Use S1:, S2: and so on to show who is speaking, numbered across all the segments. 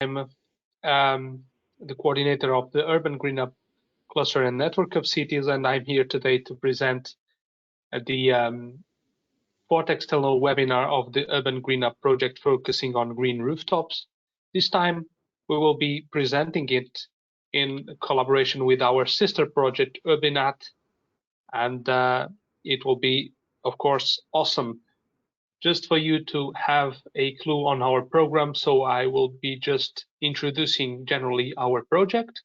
S1: I'm the coordinator of the Urban GreenUP cluster and network of cities, and I'm here today to present the fourth external webinar of the Urban GreenUP project focusing on green rooftops. This time we will be presenting it in collaboration with our sister project URBiNAT, and it will be, of course, awesome. Just for you to have a clue on our program, so I will be just introducing generally our project.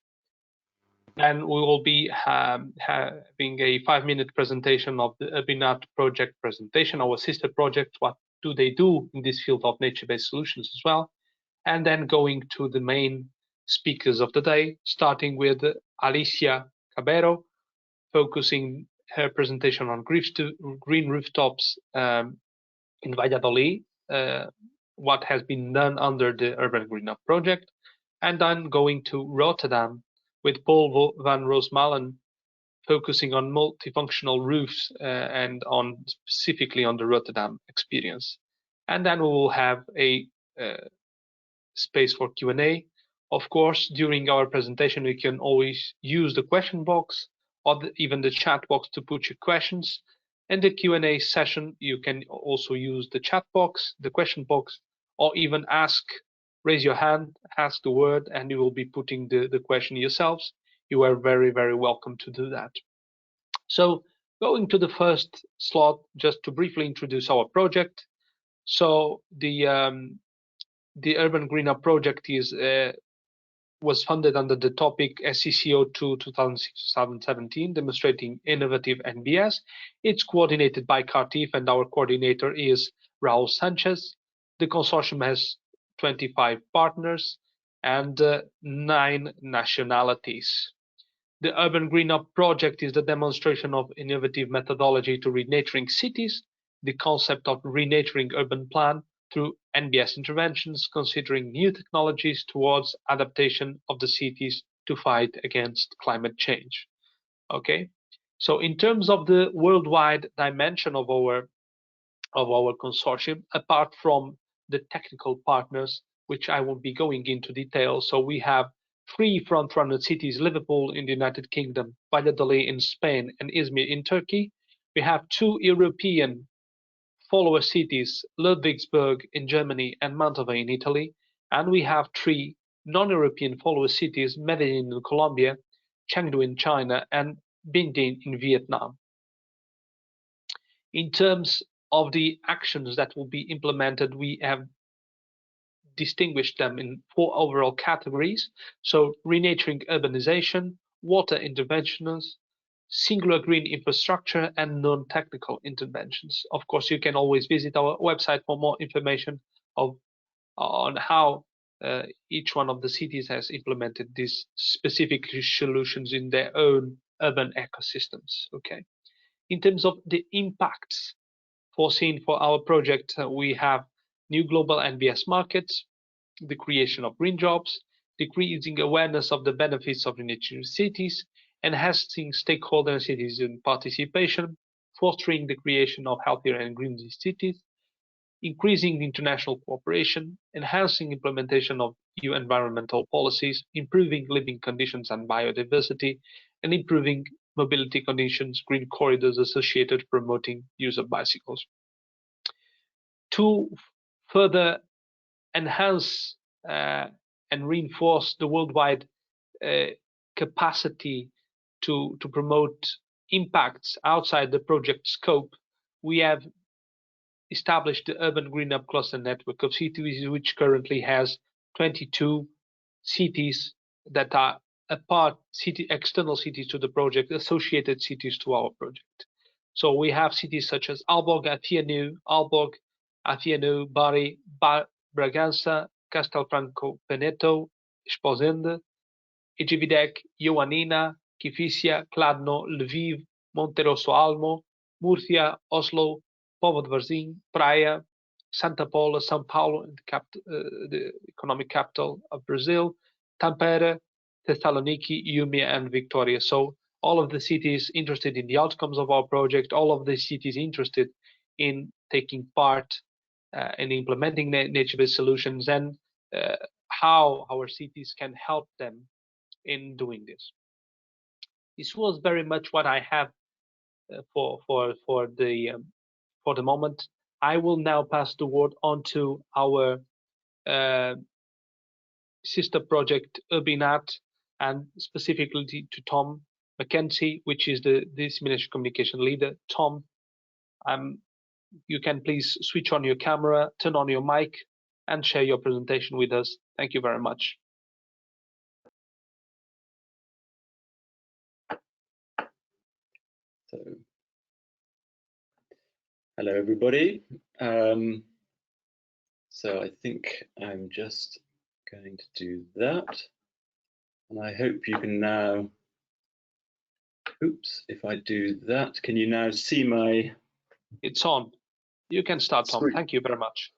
S1: Then we will be having a 5-minute presentation of the URBiNAT project presentation, our sister project, what do they do in this field of nature-based solutions as well. And then going to the main speakers of the day, starting with Alicia Cabero, focusing her presentation on green rooftops in Valladolid, what has been done under the Urban GreenUP project, and then going to Rotterdam with Paul Van Roosmalen, focusing on multifunctional roofs and specifically on the Rotterdam experience. And then we will have a space for Q&A. Of course, during our presentation, we can always use the question box or even the chat box to put your questions. In the Q&A session, you can also use the chat box, the question box, or even raise your hand, ask the word, and you will be putting the question yourselves. You are very, very welcome to do that. So going to the first slot, just to briefly introduce our project. So the Urban GreenUp project was funded under the topic SCCO2 2016-2017, demonstrating innovative NBS. It's coordinated by CARTIF, and our coordinator is Raul Sanchez. The consortium has 25 partners and 9 nationalities. The Urban GreenUp project is the demonstration of innovative methodology to renaturing cities, the concept of renaturing urban plan through NBS interventions, considering new technologies towards adaptation of the cities to fight against climate change. Okay, so in terms of the worldwide dimension of our consortium, apart from the technical partners, which I won't be going into detail, so we have 3 front-runner cities: Liverpool in the United Kingdom, Valladolid in Spain, and Izmir in Turkey. We have 2 European follower cities, Ludwigsburg in Germany and Mantova in Italy, and we have 3 non-European follower cities, Medellin in Colombia, Chengdu in China, and Binh in Vietnam. In terms of the actions that will be implemented, we have distinguished them in 4 overall categories. So renaturing urbanization, water interventions, singular green infrastructure, and non-technical interventions. Of course, you can always visit our website for more information on how each one of the cities has implemented these specific solutions in their own urban ecosystems. Okay. In terms of the impacts foreseen for our project, we have new global NBS markets, the creation of green jobs, decreasing awareness of the benefits of renaturing cities, enhancing stakeholder and citizen participation, fostering the creation of healthier and greener cities, increasing international cooperation, enhancing implementation of EU environmental policies, improving living conditions and biodiversity, and improving mobility conditions, green corridors associated, promoting use of bicycles. To further enhance and reinforce the worldwide capacity to promote impacts outside the project scope, we have established the Urban GreenUp cluster network of cities, which currently has 22 cities that are external cities to the project, associated cities to our project. So we have cities such as Aalborg, Atieno, Bari, Bragança, Castelfranco Veneto, Esposende, Egividec, Ioannina, Kifisia, Kladno, Lviv, Monterosso Almo, Murcia, Oslo, Povo de Varzim, Praia, Santa Paula, São Paulo, the economic capital of Brazil, Tampere, Thessaloniki, Umea, and Victoria. So all of the cities interested in the outcomes of our project, all of the cities interested in taking part in implementing nature-based solutions, and how our cities can help them in doing this. This was very much what I have for the moment. I will now pass the word on to our sister project URBiNAT, and specifically to Tom Mackenzie, which is the dissemination communication leader. Tom, you can please switch on your camera, turn on your mic, and share your presentation with us. Thank you very much.
S2: So, hello everybody. So I think I'm just going to do that, and I hope you can now, oops, if I do that, can you now see my...
S1: It's on. You can start, Tom.
S2: Screen.
S1: Thank you very much.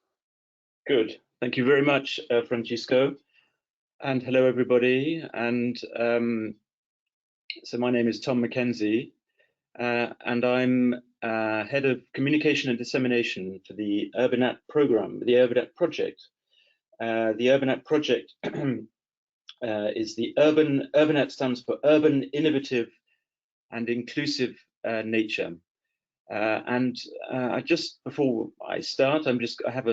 S2: Good. Thank you very much, Francisco. And hello everybody. And so my name is Tom Mackenzie, and I'm Head of Communication and Dissemination for the URBiNAT program, the URBiNAT project. The URBiNAT project is the URBiNAT stands for Urban, Innovative and Inclusive Nature. And just before I start, I have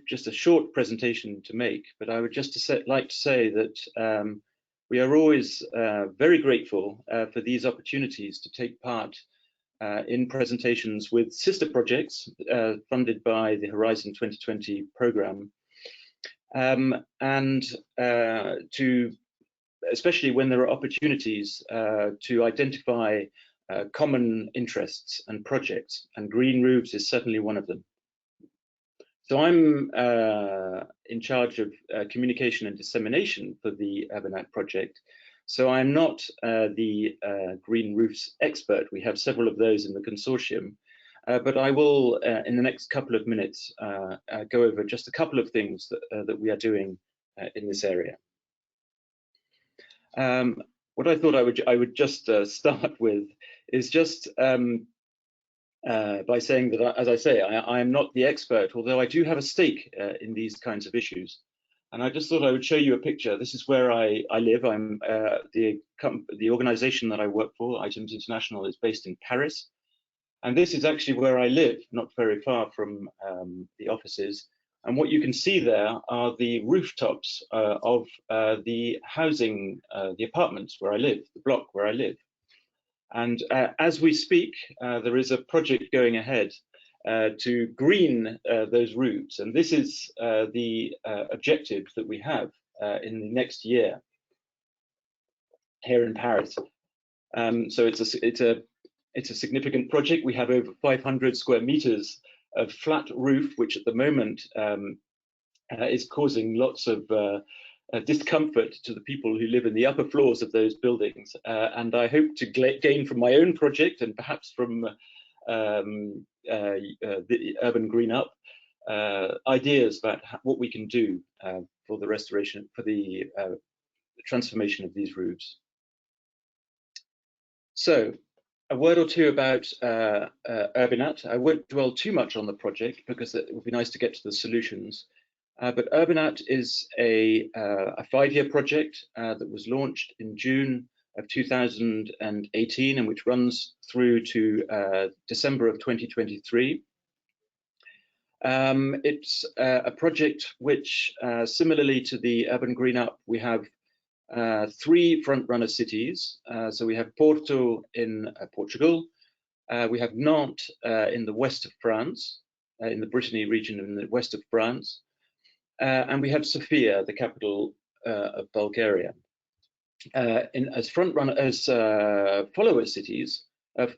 S2: just a short presentation to make, but I would just like to say that we are always very grateful for these opportunities to take part in presentations with sister projects funded by the Horizon 2020 program, and especially when there are opportunities to identify common interests and projects, and green roofs is certainly one of them. So I'm in charge of communication and dissemination for the URBiNAT project. So I'm not the green roofs expert. We have several of those in the consortium, but I will, in the next couple of minutes, go over just a couple of things that we are doing in this area. What I thought I would just start with is just by saying that, as I say, I am not the expert, although I do have a stake in these kinds of issues. And I just thought I would show you a picture. This is where I live. I'm the organization that I work for, Items International, is based in Paris. And this is actually where I live, not very far from the offices. And what you can see there are the rooftops of the housing, the apartments where I live, the block where I live. And as we speak, there is a project going ahead to green those roofs. And this is the objective that we have in the next year here in Paris. So it's a significant project. We have over 500 square meters of flat roof, which at the moment is causing lots of discomfort to the people who live in the upper floors of those buildings. And I hope to gain from my own project and perhaps from the URBAN GreenUP ideas about what we can do for the restoration, for the transformation of these roofs. So a word or two about URBiNAT. I won't dwell too much on the project because it would be nice to get to the solutions. But URBiNAT is a 5-year project that was launched in June of 2018 and which runs through to December of 2023. It's a project which, similarly to the URBAN GreenUP, we have 3 front-runner cities. So we have Porto in Portugal, we have Nantes in the west of France, in the Brittany region in the west of France, and we have Sofia, the capital of Bulgaria. As follower cities,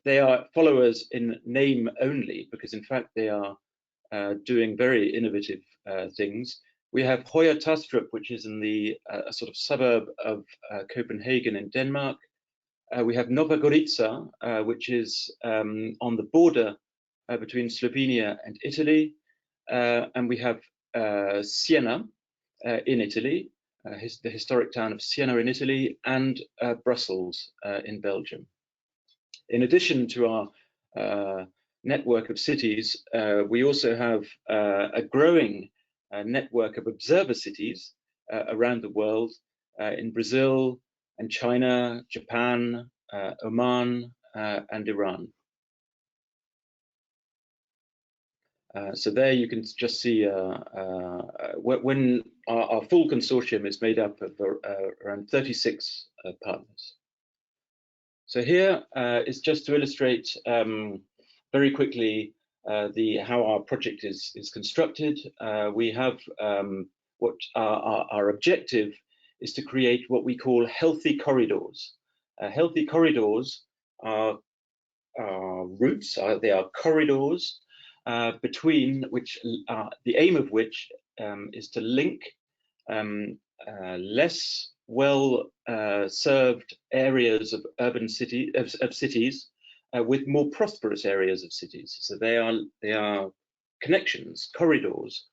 S2: they are followers in name only, because in fact they are doing very innovative things. We have Høje Taastrup, which is in the sort of suburb of Copenhagen in Denmark. We have Nova Gorica, which is on the border between Slovenia and Italy, and we have Siena in Italy, the historic town of Siena in Italy, and Brussels in Belgium. In addition to our network of cities, we also have a growing network of observer cities, around the world, in Brazil and China, Japan, Oman, and Iran. So there you can just see when our full consortium is made up of around 36 partners. So here is just to illustrate very quickly how our project is constructed. We have what our objective is to create what we call healthy corridors. Healthy corridors are routes, they are corridors between which the aim of which is to link less well served areas of urban cities with more prosperous areas of cities. So they are connections, corridors,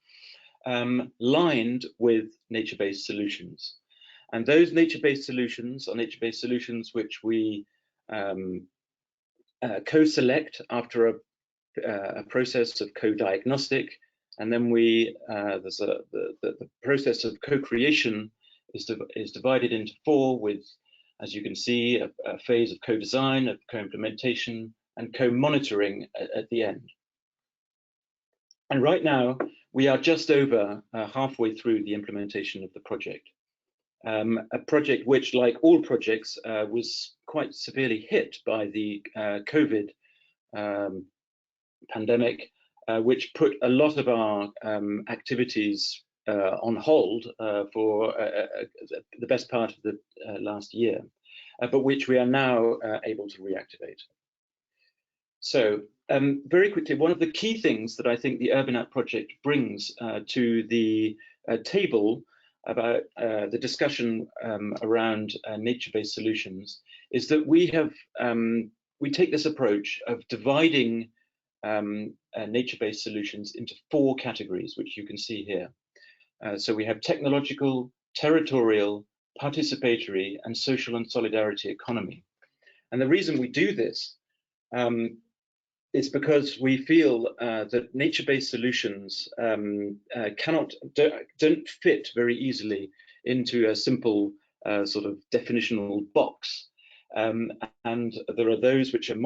S2: lined with nature-based solutions. And those nature-based solutions are nature-based solutions which we co-select after a process of co-diagnostic, and then there's the process of co-creation is divided into 4 with, as you can see, a phase of co-design, of co-implementation, and co-monitoring at the end. And right now, we are just over halfway through the implementation of the project. A project which, like all projects, was quite severely hit by the COVID pandemic, which put a lot of our activities on hold for the best part of the last year, but which we are now able to reactivate. So very quickly, one of the key things that I think the URBiNAT project brings to the table about the discussion around nature-based solutions is that we take this approach of dividing nature-based solutions into 4 categories, which you can see here. So we have technological, territorial, participatory, and social and solidarity economy. And the reason we do this is because we feel that nature-based solutions don't fit very easily into a simple sort of definitional box. And there are those which are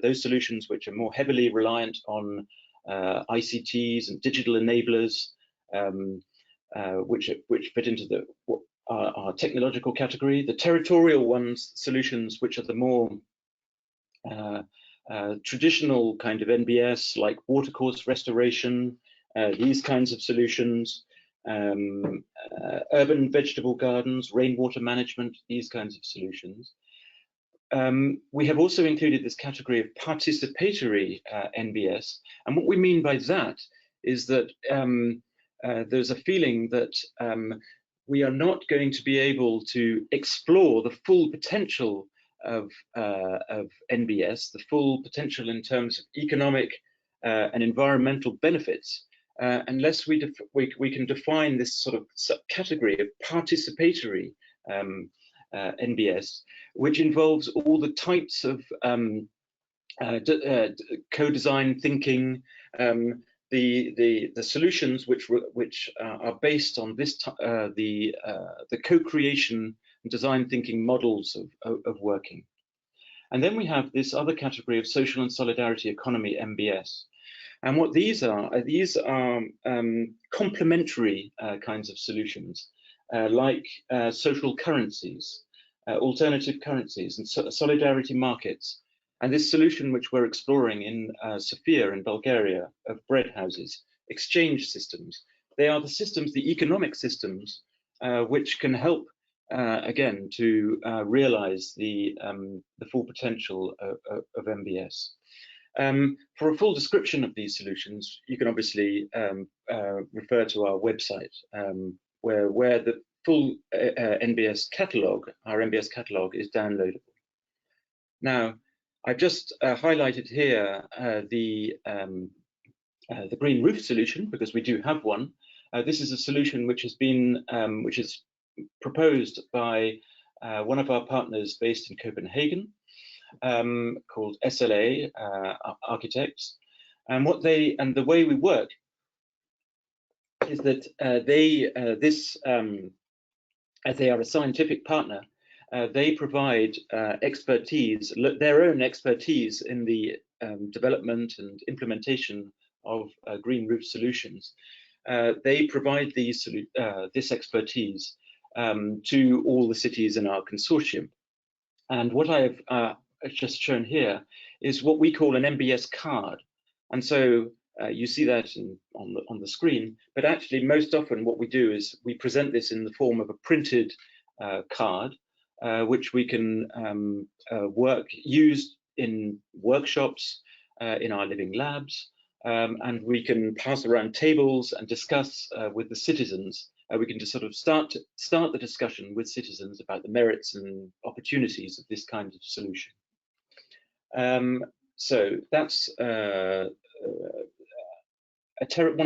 S2: those solutions which are more heavily reliant on ICTs and digital enablers, which fit into our technological category. The territorial solutions which are the more traditional kind of NBS, like watercourse restoration, these kinds of solutions, urban vegetable gardens, rainwater management, these kinds of solutions. We have also included this category of participatory NBS, and what we mean by that is that there's a feeling that we are not going to be able to explore the full potential of NBS, the full potential in terms of economic and environmental benefits, unless we can define this sort of subcategory of participatory NBS, which involves all the types of co-design thinking, the solutions which are based on this the co-creation and design thinking models of working. And then we have this other category of social and solidarity economy, MBS. And what these are complementary kinds of solutions, like social currencies, alternative currencies, and solidarity markets. And this solution which we're exploring in Sofia in Bulgaria of bread houses, exchange systems. They are the systems, the economic systems, which can help, again, to realize the full potential of MBS. For a full description of these solutions, you can obviously refer to our website, where the full NBS catalog, our NBS catalog, is downloadable. Now, I've just highlighted here the green roof solution, because we do have one. This is a solution which has been, which is proposed by one of our partners based in Copenhagen, called SLA Architects. And the way we work is that as they are a scientific partner, they provide expertise, their own expertise in the development and implementation of green roof solutions. They provide this expertise to all the cities in our consortium. And what I've just shown here is what we call an MBS card. And so you see that on the screen, but actually most often what we do is we present this in the form of a printed card, which we can use in workshops, in our living labs, and we can pass around tables and discuss with the citizens. We can just sort of start the discussion with citizens about the merits and opportunities of this kind of solution. So that's one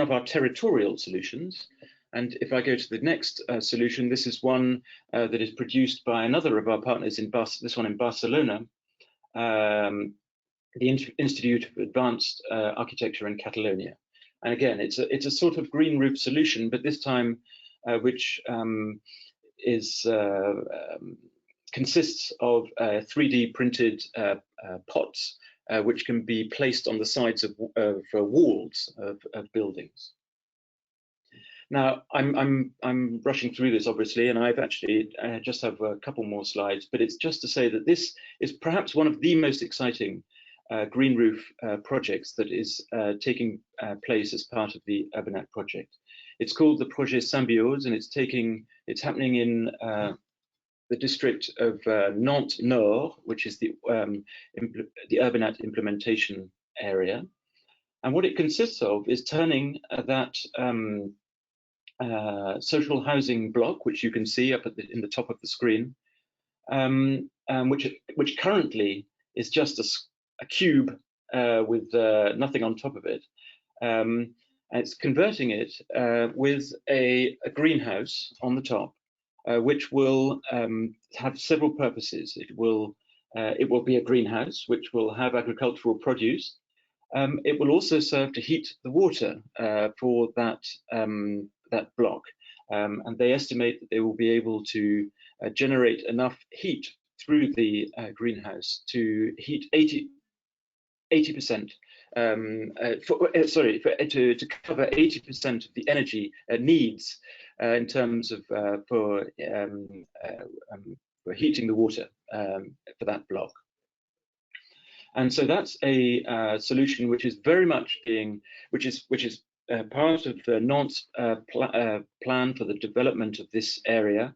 S2: of our territorial solutions. And if I go to the next solution, this is one that is produced by another of our partners this one in Barcelona, the Institute of Advanced Architecture in Catalonia. And again, it's a sort of green roof solution, but this time which consists of 3D printed pots, which can be placed on the sides of walls of buildings. Now, I'm rushing through this obviously, and I've actually just have a couple more slides, but it's just to say that this is perhaps one of the most exciting green roof projects that is taking place as part of the URBiNAT project. It's called the Projet Symbiose, and it's happening in the district of Nantes Nord, which is the URBiNAT implementation area. And what it consists of is turning that social housing block, which you can see up in the top of the screen, which currently is just a cube with nothing on top of it. And it's converting it with a greenhouse on the top, which will have several purposes. It will be a greenhouse which will have agricultural produce. It will also serve to heat the water for that block, and they estimate that they will be able to generate enough heat through the greenhouse to heat 80%. To cover 80% of the energy needs in terms of for heating the water for that block. And so that's a solution which is very much which is part of the Nantes plan for the development of this area.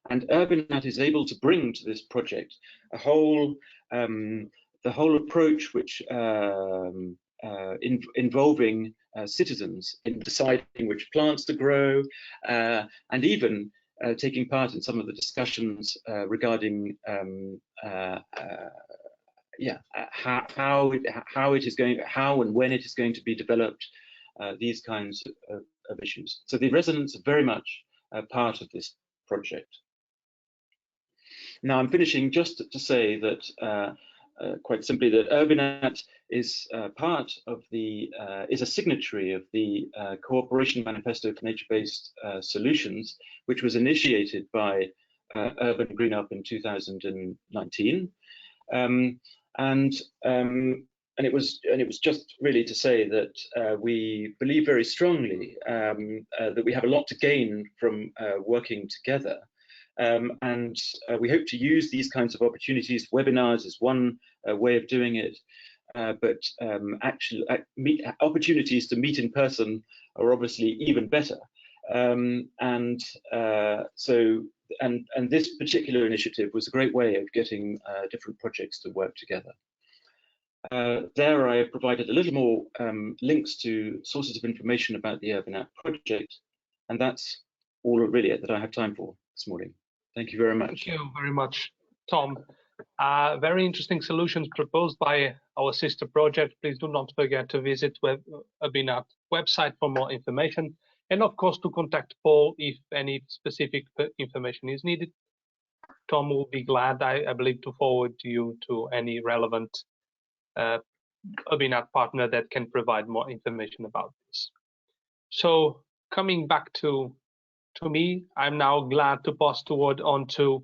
S2: And URBiNAT is able to bring to this project the whole approach which involving citizens in deciding which plants to grow, and even taking part in some of the discussions regarding how and when it is going to be developed, these kinds of issues. So the residents are very much part of this project. Now I'm finishing just to say that quite simply that URBiNAT is part of is a signatory of the Cooperation Manifesto for Nature-Based Solutions, which was initiated by URBAN GreenUP in 2019. And it was just really to say that we believe very strongly that we have a lot to gain from working together. And we hope to use these kinds of opportunities. Webinars is one way of doing it, but actually opportunities to meet in person are obviously even better. And this particular initiative was a great way of getting different projects to work together. There I have provided a little more links to sources of information about the URBiNAT project, and that's all really that I have time for this morning. Thank you very much.
S1: Thank you very much, Tom. Very interesting solutions proposed by our sister project. Please do not forget to visit URBiNAT website for more information, and of course to contact Paul if any specific information is needed. Tom will be glad, I believe, to forward you to any relevant URBiNAT partner that can provide more information about this. So coming back to me, I'm now glad to pass the word on to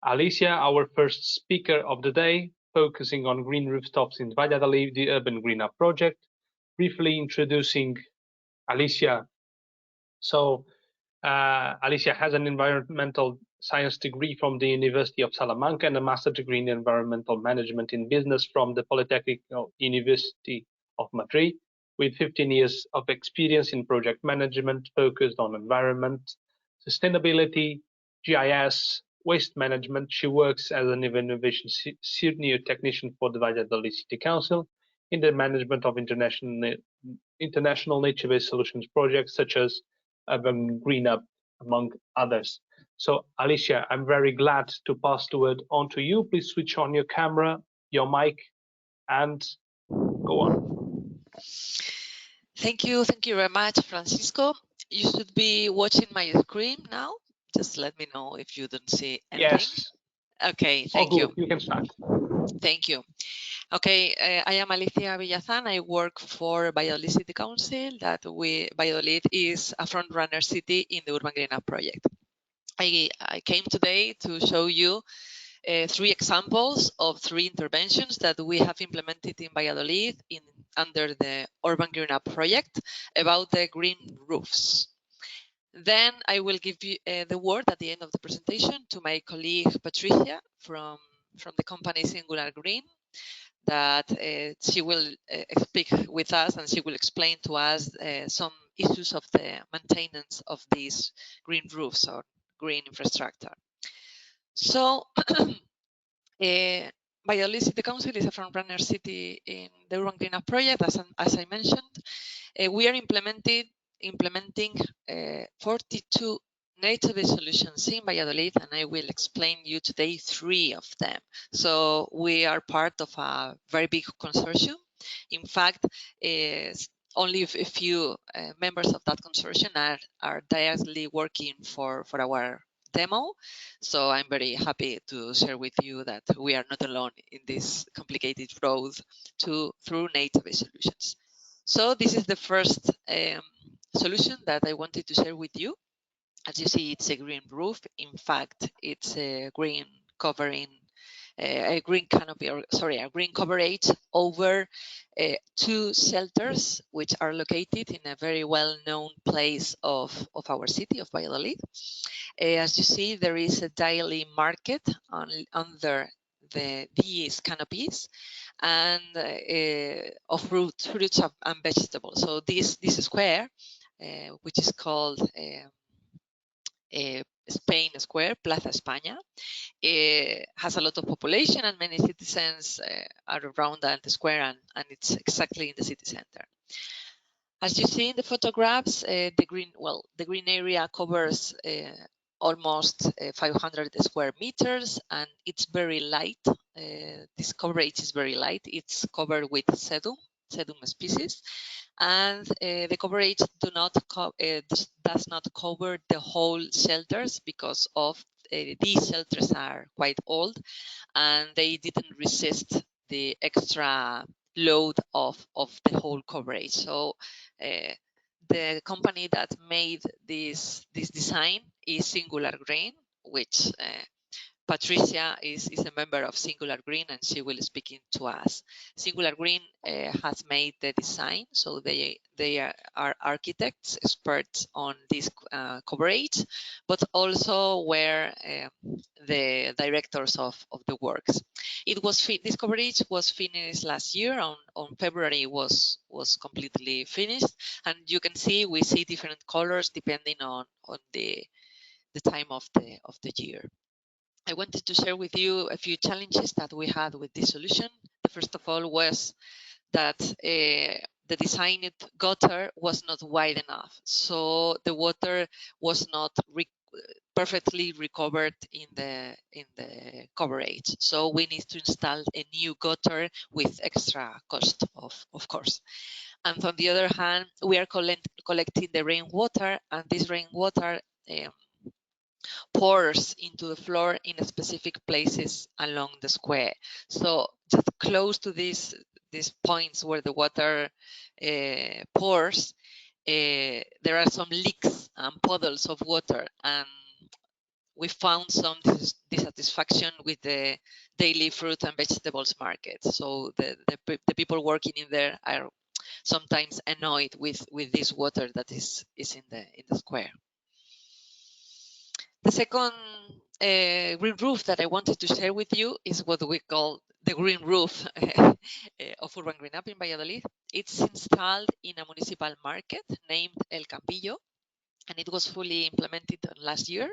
S1: Alicia, our first speaker of the day, focusing on green rooftops in Valladolid, the Urban GreenUP project. Briefly introducing Alicia. So, Alicia has an environmental science degree from the University of Salamanca and a master's degree in environmental management in business from the Polytechnic University of Madrid, with 15 years of experience in project management focused on environment, sustainability, GIS, waste management. She works as an innovation senior technician for the Valladolid City Council in the management of international nature-based solutions projects such as URBAN GreenUP, among others. So, Alicia, I'm very glad to pass the word on to you. Please switch on your camera, your mic, and go on.
S3: Thank you very much, Francisco. You should be watching my screen now. Just let me know if you don't see anything.
S1: Yes.
S3: Okay, thank you.
S1: You can start.
S3: Thank you. Okay, I am Alicia Villazán. I work for Valladolid City Council. Valladolid is a front-runner city in the Urban GreenUp project. I came today to show you 3 examples of 3 interventions that we have implemented in Valladolid under the Urban GreenUp project about the green roofs. Then I will give you the word at the end of the presentation to my colleague Patricia from the company Singular Green, that she will speak with us and she will explain to us some issues of the maintenance of these green roofs or green infrastructure. So, Valladolid City Council is a front-runner city in the Urban GreenUp project, as I mentioned. We are implementing 42 nature-based solutions in Valladolid, and I will explain you today 3 of them. So we are part of a very big consortium. In fact, only a few members of that consortium are directly working for our demo. So I'm very happy to share with you that we are not alone in this complicated road through nature-based solutions. So this is the first solution that I wanted to share with you. As you see, it's a green roof. In fact, it's a green covering, a green canopy, or sorry, a green coverage over 2 shelters, which are located in a very well-known place of our city of Valladolid. As you see, there is a daily market under these canopies and of fruits and vegetables. So this square, which is called Spain Square, Plaza España, has a lot of population and many citizens are around the square, and it's exactly in the city center. As you see in the photographs, the green area covers almost 500 square meters, and it's very light. This coverage is very light. It's covered with sedum species, and the coverage does not cover the whole shelters because of these shelters are quite old and they didn't resist the extra load of the whole coverage. So the company that made this design is Singular Green, which Patricia is a member of Singular Green, and she will speak to us. Singular Green has made the design, so they are architects, experts on this coverage, but also were the directors of the works. This coverage was finished last year. On February was completely finished, and you can see we see different colors depending on the time of the year. I wanted to share with you a few challenges that we had with this solution. The first of all was that the designed gutter was not wide enough, so the water was not perfectly recovered in the coverage. So we need to install a new gutter with extra cost, of course. And on the other hand, we are collecting the rainwater, and this rainwater pours into the floor in specific places along the square. So just close to these points where the water pours, there are some leaks and puddles of water, and we found some dissatisfaction with the daily fruit and vegetables market. So the people working in there are sometimes annoyed with this water that is in the square. The second green roof that I wanted to share with you is what we call the green roof of Urban GreenUP in Valladolid. It's installed in a municipal market named El Campillo, and it was fully implemented last year.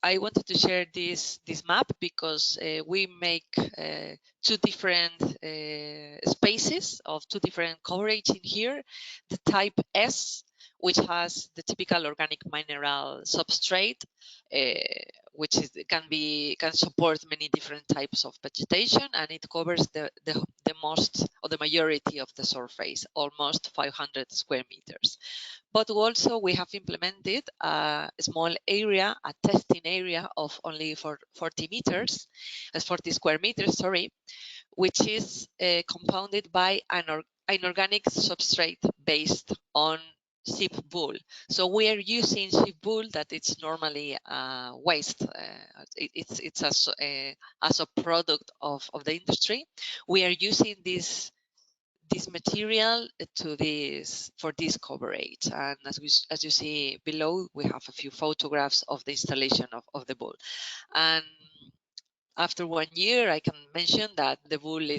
S3: I wanted to share this map because we make two different spaces of two different coverage in here. The type S, which has the typical organic mineral substrate, which can support many different types of vegetation, and it covers the most or the majority of the surface, almost 500 square meters. But also we have implemented a small area, a testing area of only 40 square meters, sorry, which is compounded by an inorganic substrate based on sheep wool. So we are using sheep wool that it's normally waste. It's as a product of the industry. We are using this material for this coverage, and as you see below, we have a few photographs of the installation of the wool. And after 1 year, I can mention that the wool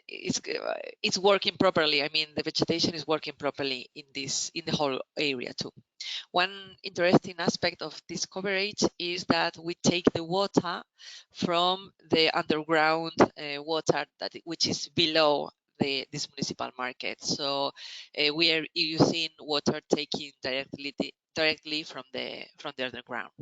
S3: it's working properly. I mean, the vegetation is working properly in the whole area too. One interesting aspect of this coverage is that we take the water from the underground water which is below this municipal market. So we are using water taken directly from the underground.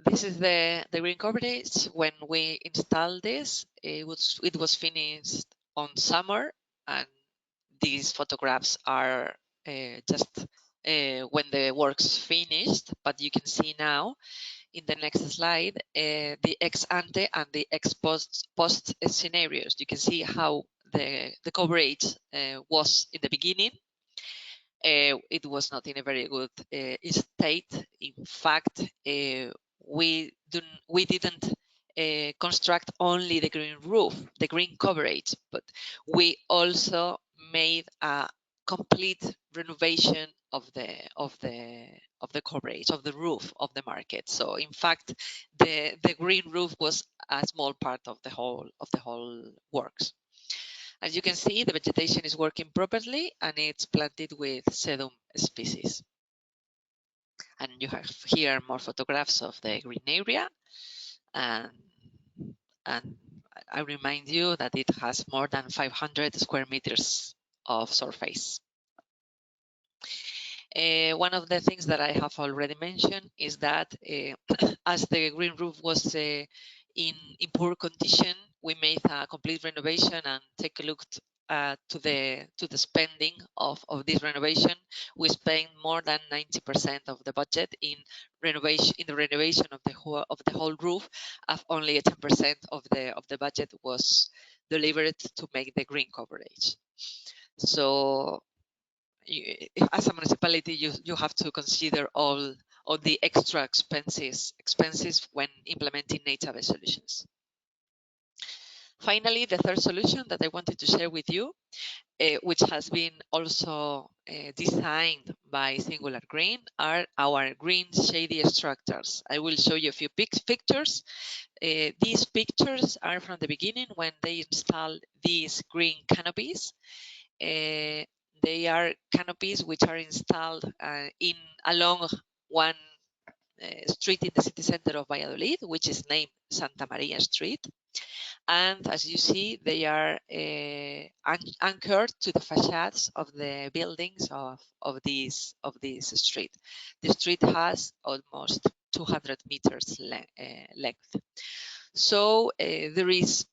S3: This is the green coverage. When we installed this, it was finished on summer, and these photographs are just when the work's finished. But you can see now in the next slide the ex ante and the ex post scenarios. You can see how the coverage was in the beginning. It was not in a very good state. In fact, we didn't construct only the green roof, the green coverage, but we also made a complete renovation of the coverage of the roof of the market. So in fact, the green roof was a small part of the whole works. As you can see, the vegetation is working properly, and it's planted with sedum species. And you have here more photographs of the green area, and I remind you that it has more than 500 square meters of surface. One of the things that I have already mentioned is that as the green roof was in poor condition, we made a complete renovation and take a look to the spending of this renovation. We spent more than 90% of the budget in the renovation of the whole roof. Only 10% of the budget was delivered to make the green coverage. So as a municipality, you have to consider all the extra expenses when implementing nature-based solutions. Finally, the third solution that I wanted to share with you, which has been also designed by Singular Green, are our green shady structures. I will show you a few pictures. These pictures are from the beginning when they installed these green canopies. They are canopies which are installed along one street in the city center of Valladolid, which is named Santa Maria Street. And as you see, they are anchored to the facades of the buildings of this street. The street has almost 200 meters length. So there is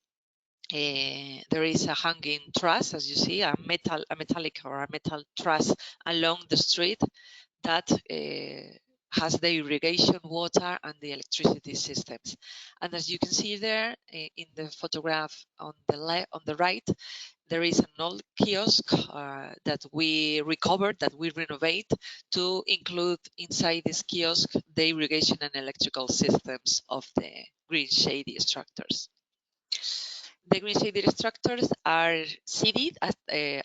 S3: a hanging truss, as you see, a metallic or a metal truss along the street that has the irrigation, water, and the electricity systems. And as you can see there in the photograph on the right, there is an old kiosk that we recovered, that we renovate to include inside this kiosk the irrigation and electrical systems of the green shady structures. The green shady structures are seeded in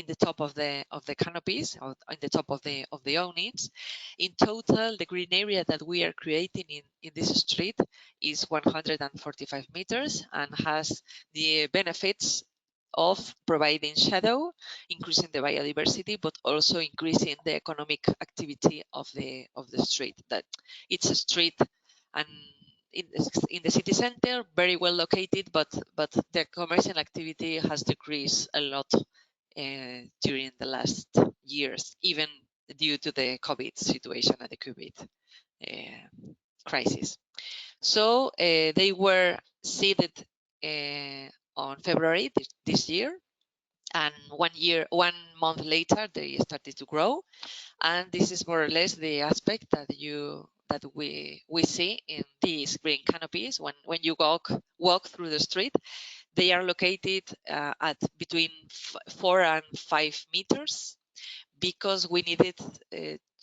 S3: the top of the canopies, or in the top of the awnings. In total, the green area that we are creating in this street is 145 meters and has the benefits of providing shadow, increasing the biodiversity, but also increasing the economic activity of the street. That it's a street and in the city center, very well located, but the commercial activity has decreased a lot during the last years, even due to the COVID situation and the COVID crisis. So they were seeded on February this year, and 1 month later they started to grow. And this is more or less the aspect that we see in these green canopies. When you walk through the street, they are located at between 4 and 5 meters, because we needed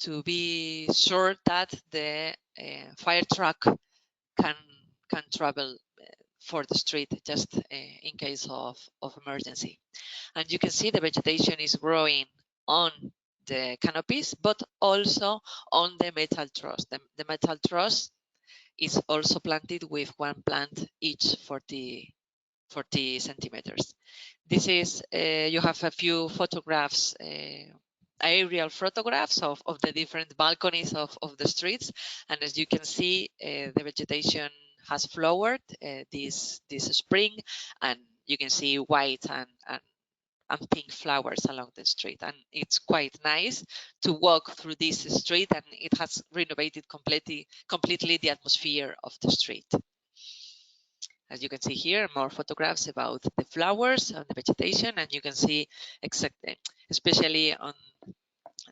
S3: to be sure that the fire truck can travel for the street just in case of emergency. And you can see the vegetation is growing on the canopies, but also on the metal truss. The metal truss is also planted with one plant each 40 centimeters. This is, you have a few photographs, aerial photographs of the different balconies of the streets. And as you can see, the vegetation has flowered this spring, and you can see white and pink flowers along the street, and it's quite nice to walk through this street, and it has renovated completely the atmosphere of the street. As you can see here, more photographs about the flowers and the vegetation, and you can see especially on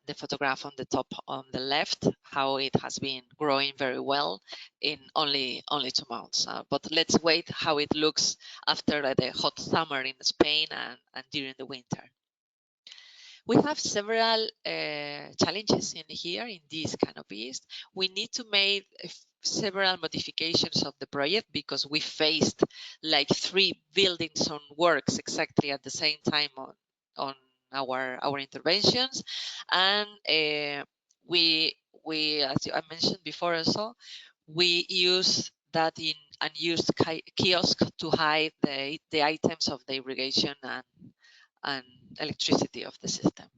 S3: the photograph on the top on the left, how it has been growing very well in only 2 months. But let's wait how it looks after the hot summer in Spain and during the winter. We have several challenges in here in these canopies. We need to make several modifications of the project because we faced like 3 buildings on works exactly at the same time on our interventions, and we as I mentioned before also, we use that in unused kiosk to hide the items of the irrigation and electricity of the system.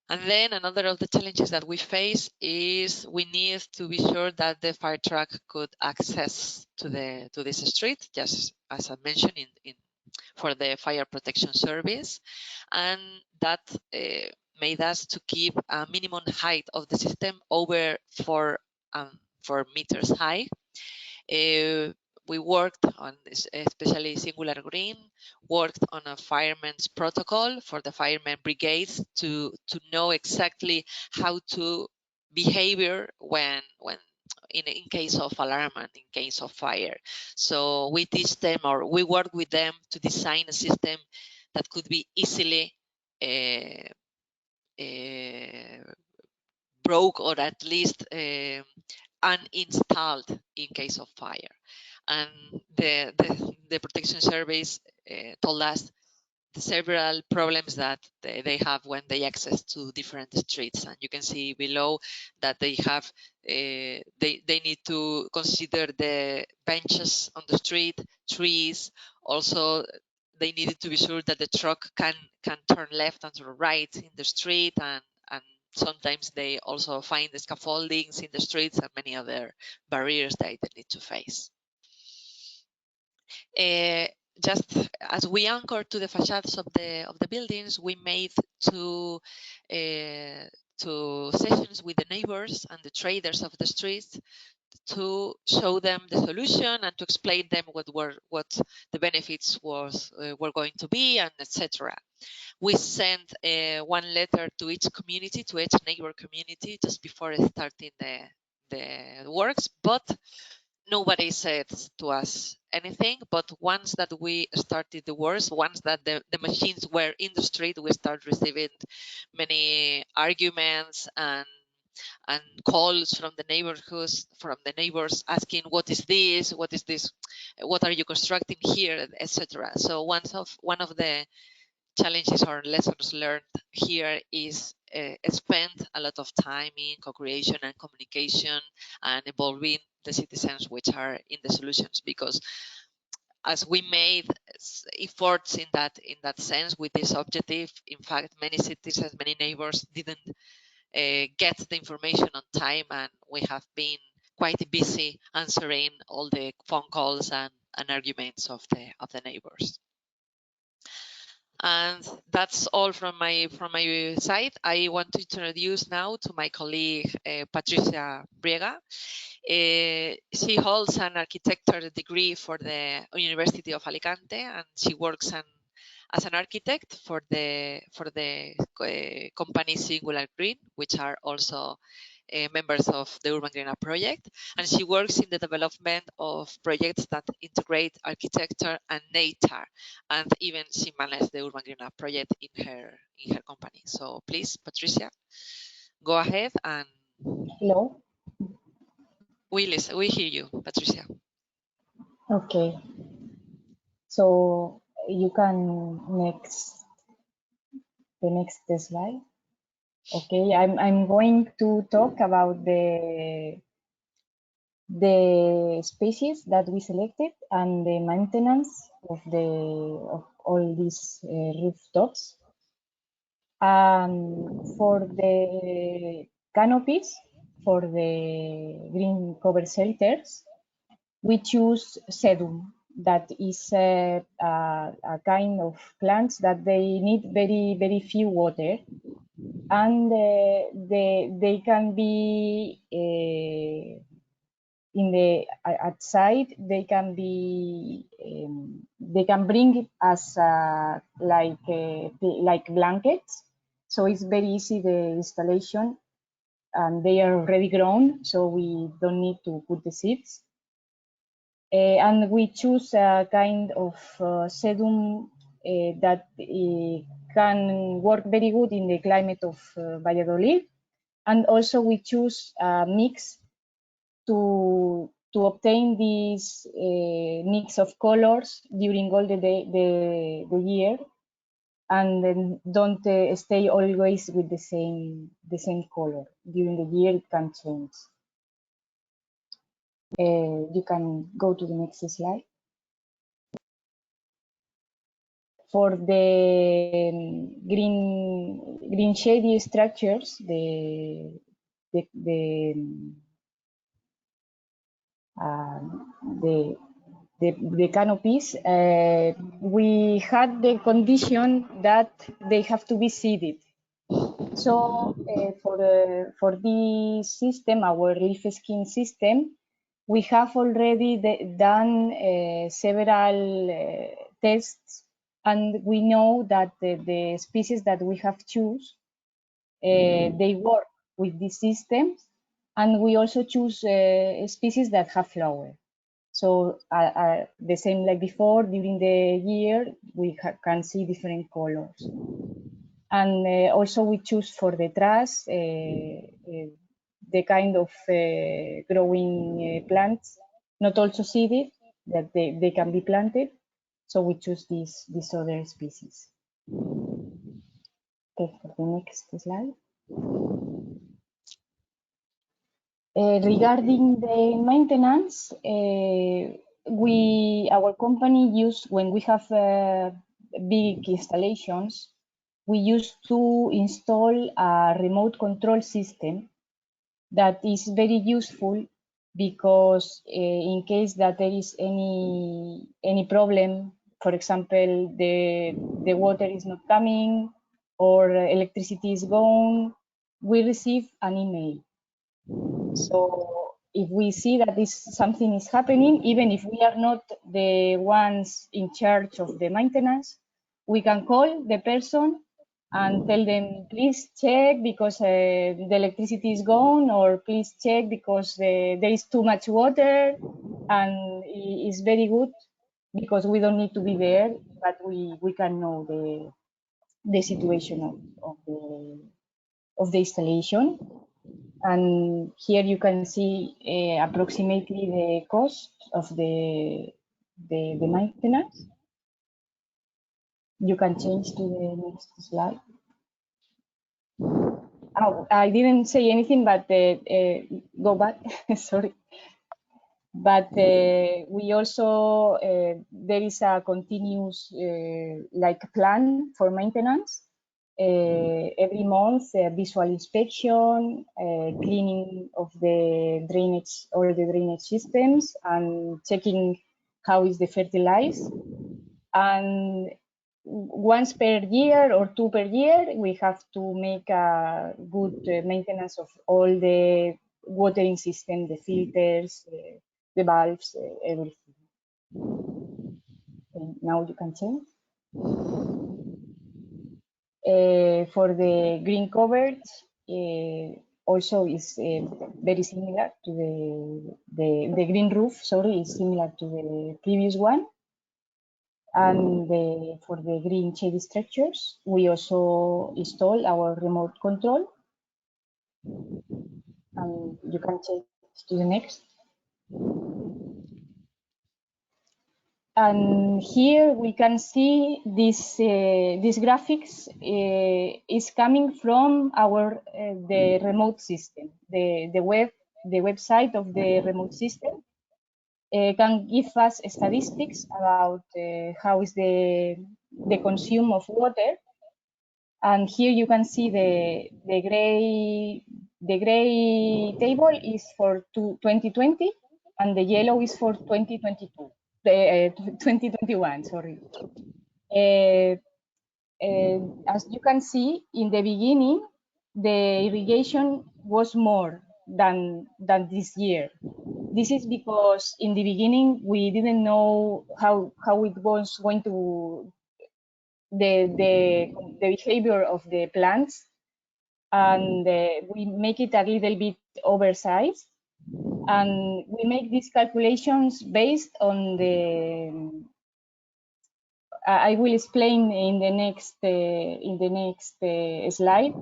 S3: And then another of the challenges that we face is we need to be sure that the fire truck could access to this street, just as I mentioned for the fire protection service, and that made us to keep a minimum height of the system over 4 meters high. We worked on this, especially Singular Green, worked on a fireman's protocol for the firemen brigades to know exactly how to behave when in case of alarm and in case of fire. So we teach them, or we work with them to design a system that could be easily broke, or at least uninstalled in case of fire. And the protection service told us the several problems that they have when they access to different streets. And you can see below that they have they need to consider the benches on the street, trees. Also, they needed to be sure that the truck can turn left and right in the street, and sometimes they also find the scaffoldings in the streets and many other barriers that they need to face. Just as we anchor to the facades of the buildings, we made two sessions with the neighbors and the traders of the streets to show them the solution and to explain them what the benefits were going to be, and etc. We sent one letter to each community, to each neighbor community, just before starting the works, but nobody said to us anything. But once that we started the works, once that the machines were in the street, we started receiving many arguments and calls from the neighborhoods, from the neighbors asking, what is this, what are you constructing here, etc. So one of the challenges or lessons learned here is spend a lot of time in co-creation and communication and involving the citizens which are in the solutions, because as we made efforts in that sense with this objective, in fact, many citizens, many neighbors didn't get the information on time, and we have been quite busy answering all the phone calls and arguments of the neighbors. And that's all from my side. I want to introduce now to my colleague Patricia Briega. She holds an architecture degree for the University of Alicante, and she works as an architect for the company Singular Green, which are also members of the Urban GreenUP project, and she works in the development of projects that integrate architecture and nature, and even she managed the Urban GreenUP project in her company. So please, Patricia, go ahead and.
S4: Hello.
S3: We hear you, Patricia.
S4: Okay. So you can the next slide. Okay, I'm going to talk about the species that we selected and the maintenance of all these rooftops. For the canopies, for the green cover shelters, we choose sedum. That is a kind of plants that they need very few water, and they can be in the outside. They can be they can bring as like blankets, so it's very easy the installation, and they are already grown, so we don't need to put the seeds. And we choose a kind of sedum that can work very good in the climate of Valladolid. And also we choose a mix to obtain this mix of colors during all the year, and then don't stay always with the same color. During the year it can change. You can go to the next slide. For the green shady structures, the canopies, we had the condition that they have to be seeded. So for this system, our leaf skin system, we have already done several tests, and we know that the species that we have choose, they work with this system, and we also choose species that have flower. So the same like before, during the year, we can see different colors. And also we choose for the truss the kind of growing plants, not also seeded, that they can be planted. So we choose these other species. Okay, for the next slide. Regarding the maintenance, our company when we have big installations, we used to install a remote control system that is very useful, because in case that there is any problem, for example, the water is not coming or electricity is gone, we receive an email. So if we see that something is happening, even if we are not the ones in charge of the maintenance, we can call the person and tell them, please check because the electricity is gone, or please check because there is too much water. And it's very good because we don't need to be there, but we can know the situation of the installation. And here you can see approximately the cost of the maintenance. You can change to the next slide. Oh, I didn't say anything, but go back, sorry. But we also, there is a continuous like plan for maintenance. Every month, visual inspection, cleaning of the drainage or the drainage systems, and checking how is the fertilizer. And once per year or two per year, we have to make a good maintenance of all the watering system, the filters, the valves, everything. Okay, now you can change. For the green coverage, also is very similar to the green roof, sorry, is similar to the previous one. And for the green shade structures, we also install our remote control. And you can change to the next. And here we can see this graphics is coming from our the remote system. The website of the remote system can give us statistics about how is the consume of water. And here you can see the gray table is for 2020, and the yellow is for 2022. 2021, sorry. As you can see, in the beginning, the irrigation was more than this year. This is because in the beginning, we didn't know how it was going to, the behavior of the plants, and we make it a little bit oversized. And we make these calculations based on the. I will explain in the next slide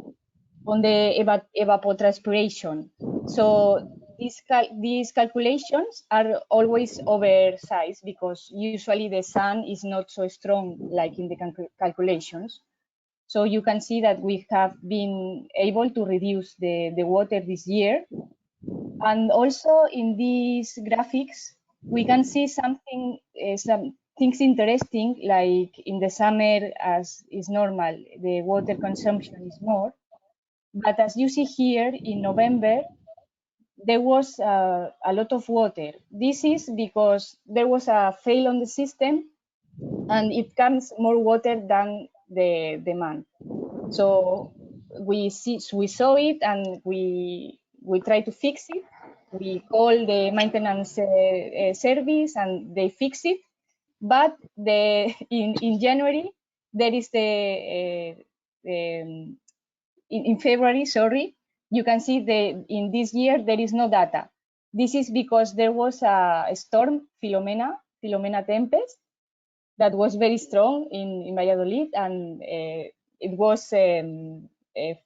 S4: on the evapotranspiration. So these calculations are always oversized because usually the sun is not so strong like in the calculations. So you can see that we have been able to reduce the water this year. And also in these graphics, we can see some things interesting, like in the summer, as is normal, the water consumption is more. But as you see here, in November, there was a lot of water. This is because there was a fail on the system, and it comes more water than the demand. So we saw it, and we try to fix it. We call the maintenance service, and they fix it. But in January, there is in February, sorry, you can see in this year there is no data. This is because there was a storm, Filomena tempest, that was very strong in Valladolid, and it was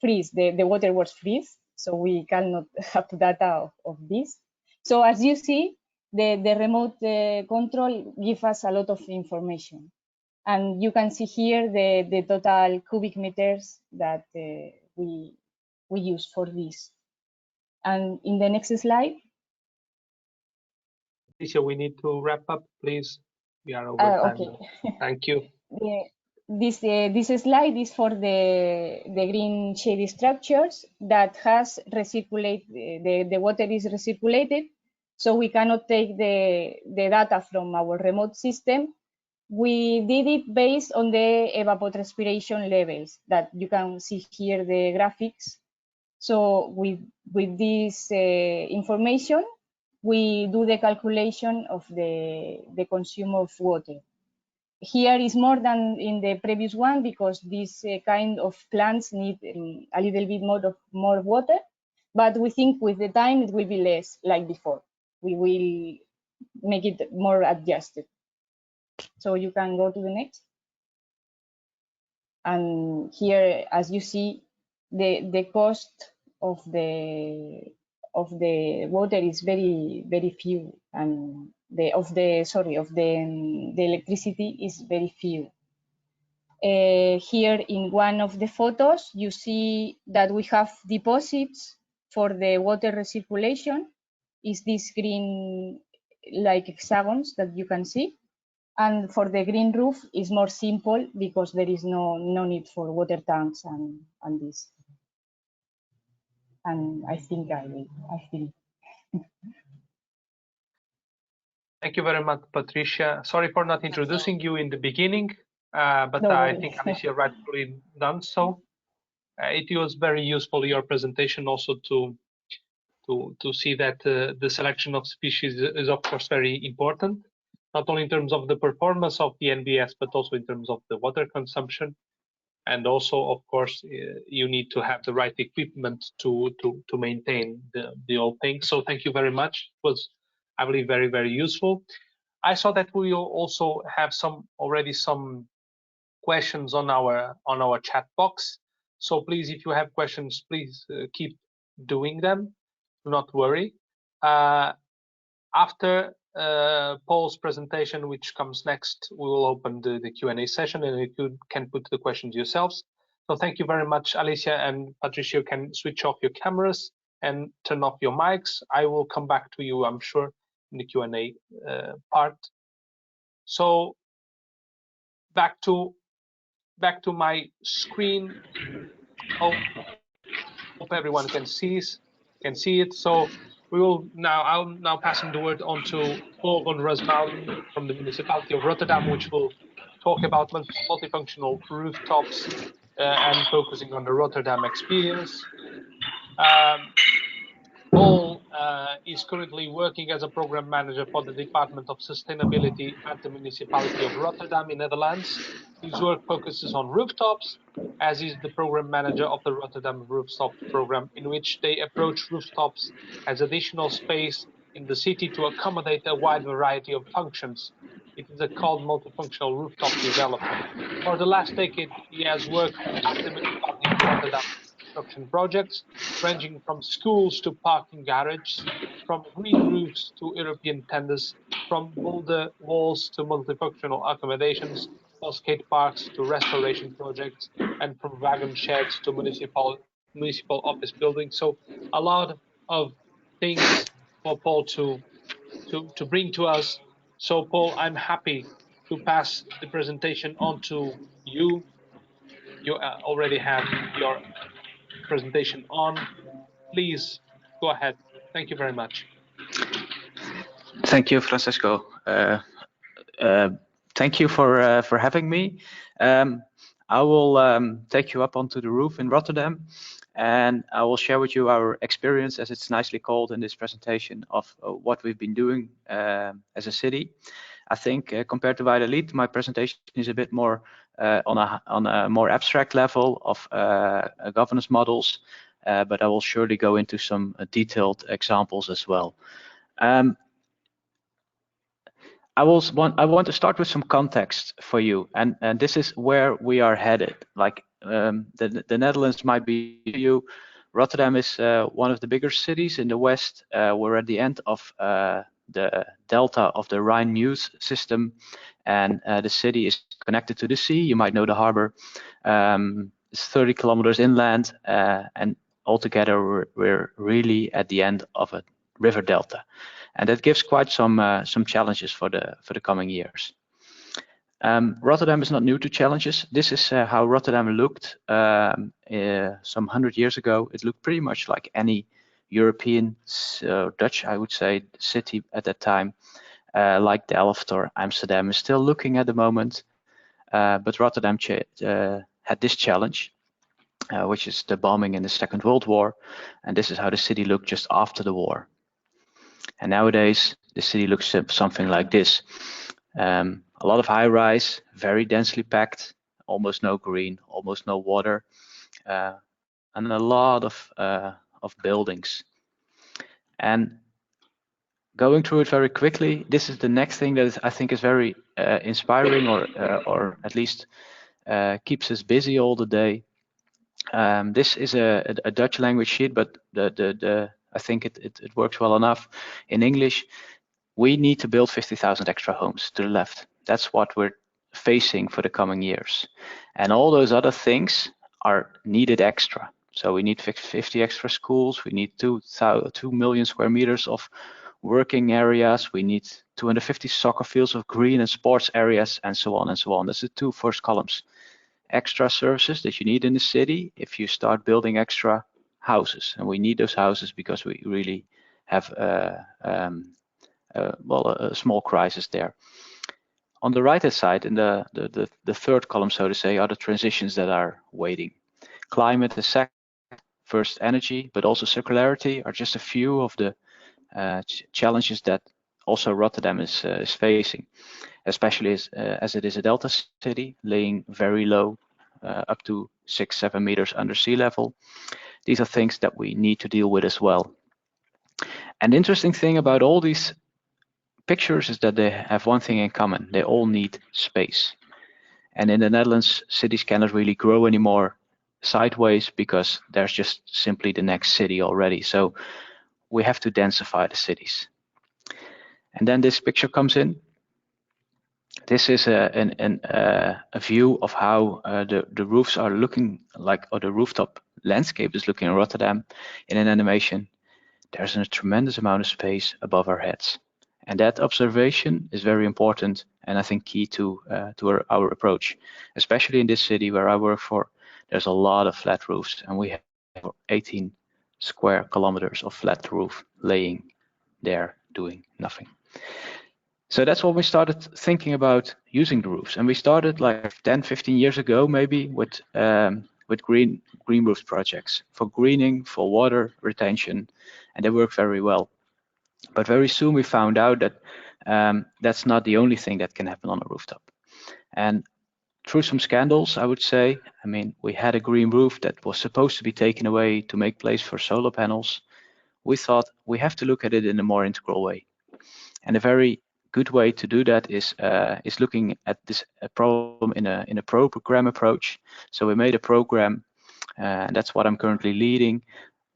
S4: freeze. The water was freeze, so we cannot have data of this. So as you see, the remote control gives us a lot of information, and you can see here the total cubic meters that we use for this. And in the next slide.
S1: Alicia, we need to wrap up, please. We are over time.
S4: Okay.
S1: Thank you.
S4: This slide is for the green shade structures that has recirculate. The water is recirculated, so we cannot take the data from our remote system. We did it based on the evapotranspiration levels that you can see here, the graphics. So with this information, we do the calculation of the consume of water. Here is more than in the previous one because this kind of plants need a little bit more water, but we think with the time it will be less like before. We will make it more adjusted. So you can go to the next. And here, as you see, the cost of the water is very few, and the electricity is very few. Here in one of the photos, you see that we have deposits for the water recirculation. Is this green like hexagons that you can see? And for the green roof is more simple because there is no need for water tanks and this. And I think I think.
S1: Thank you very much, Patricia. Sorry for not introducing you in the beginning, but
S4: No
S1: I
S4: worries.
S1: think Alicia rightfully done so. It was very useful, your presentation, also to see that the selection of species is of course very important, not only in terms of the performance of the NBS, but also in terms of the water consumption. And also, of course, you need to have the right equipment to maintain the whole thing. So thank you very much. It was, I believe, very, very useful. I saw that we will also have already some questions on our chat box. So please, if you have questions, please keep doing them. Do not worry. After Paul's presentation, which comes next, we will open the Q&A session, and you can put the questions yourselves. So thank you very much, Alicia and Patricia. You can switch off your cameras and turn off your mics. I will come back to you, I'm sure, in the Q&A part. So back to my screen. Hope everyone can see it. So I'm now passing the word on to Paul Van Roosmalen from the Municipality of Rotterdam, which will talk about multifunctional rooftops and focusing on the Rotterdam experience. Paul is currently working as a program manager for the Department of Sustainability at the Municipality of Rotterdam in Netherlands. His work focuses on rooftops, as is the program manager of the Rotterdam Rooftops program, in which they approach rooftops as additional space in the city to accommodate a wide variety of functions. It is called multifunctional rooftop development. For the last decade, he has worked at the Municipality of Rotterdam construction projects, ranging from schools to parking garages, from green roofs to European tenders, from boulder walls to multifunctional accommodations, from skate parks to restoration projects, and from wagon sheds to municipal office buildings. So a lot of things for Paul to bring to us. So Paul, I'm happy to pass the presentation on to you. You already have your presentation on. Please go ahead. Thank you very much.
S5: Thank you, Francisco. Thank you for having me. I will take you up onto the roof in Rotterdam, and I will share with you our experience, as it's nicely called in this presentation, of what we've been doing as a city. I think compared to Valladolid, my presentation is a bit more on a more abstract level of governance models, but I will surely go into some detailed examples as well. I want to start with some context for you, and this is where we are headed. Like the Netherlands might be you. Rotterdam is one of the bigger cities in the west. We're at the end of the delta of the Rhine-Meuse system, and the city is connected to the sea. You might know the harbor. It's 30 kilometers inland, and altogether we're really at the end of a river delta. And that gives quite some challenges for the coming years. Rotterdam is not new to challenges. This is how Rotterdam looked some 100 years ago. It looked pretty much like any European, Dutch, I would say, city at that time, like Delft or Amsterdam is still looking at the moment. But Rotterdam had this challenge, which is the bombing in the Second World War. And this is how the city looked just after the war. And nowadays, the city looks something like this. A lot of high-rise, very densely packed, almost no green, almost no water, and a lot of buildings. And going through it very quickly, this is the next thing that I think is very inspiring, or at least keeps us busy all the day. This is a Dutch language sheet, but I think it works well enough in English. We need to build 50,000 extra homes to the left. That's what we're facing for the coming years. And all those other things are needed extra. So we need 50 extra schools. We need 2 million square meters of working areas. We need 250 soccer fields of green and sports areas, and so on and so on. That's the 2 first columns. Extra services that you need in the city if you start building extra houses. And we need those houses because we really have a small crisis there. On the right-hand side, in the third column, so to say, are the transitions that are waiting. Climate is second, first energy, but also circularity are just a few of the challenges that also Rotterdam is facing, especially as it is a delta city, laying very low, up to 6-7 meters under sea level. These are things that we need to deal with as well. And the interesting thing about all these pictures is that they have one thing in common. They all need space. And in the Netherlands, cities cannot really grow anymore sideways because there's just simply the next city already. So we have to densify the cities. And then this picture comes in. This is a view of how the roofs are looking like, or the rooftop landscape is looking in Rotterdam in an animation. There's a tremendous amount of space above our heads. And that observation is very important, and I think key to our approach, especially in this city where I work for. There's a lot of flat roofs, and we have 18 square kilometers of flat roof laying there doing nothing. So that's when we started thinking about using the roofs, and we started like 10-15 years ago, maybe, with green roof projects for greening, for water retention, and they work very well. But very soon we found out that that's not the only thing that can happen on a rooftop. And through some scandals, I would say, I mean, we had a green roof that was supposed to be taken away to make place for solar panels. We thought we have to look at it in a more integral way. And a very good way to do that is looking at this problem in a program approach. So we made a program, and that's what I'm currently leading,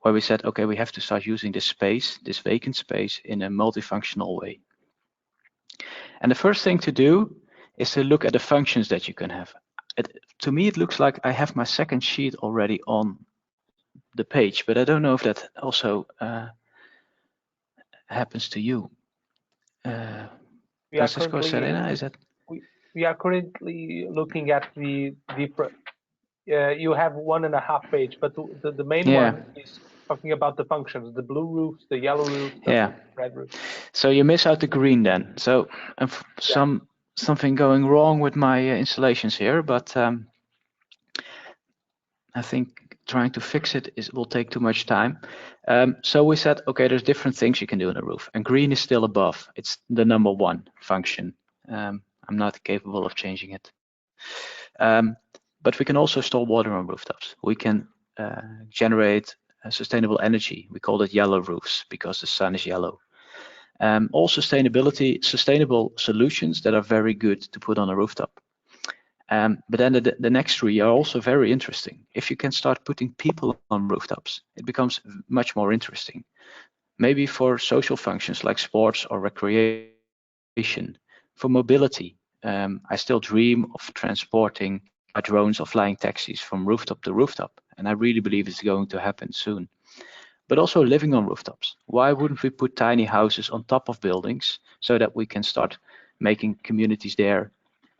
S5: where we said, okay, we have to start using this space, this vacant space, in a multifunctional way. And the first thing to do is to look at the functions that you can have. To me, it looks like I have my second sheet already on the page, but I don't know if that also happens to you. Francisco Serena, is that?
S1: We are currently looking at the different. You have 1.5 page, but the main one is talking about the functions: the blue roofs, the yellow roofs, the red roofs.
S5: So you miss out the green then. So something going wrong with my installations here, but I think trying to fix it will take too much time. So we said, okay, there's different things you can do on a roof, and green is still above. It's the number one function. I'm not capable of changing it. But we can also store water on rooftops. We can generate sustainable energy. We call it yellow roofs because the sun is yellow. All sustainable solutions that are very good to put on a rooftop. But then the next three are also very interesting. If you can start putting people on rooftops, it becomes much more interesting. Maybe for social functions like sports or recreation, for mobility. I still dream of transporting drones or flying taxis from rooftop to rooftop, and I really believe it's going to happen soon. But also living on rooftops. Why wouldn't we put tiny houses on top of buildings so that we can start making communities there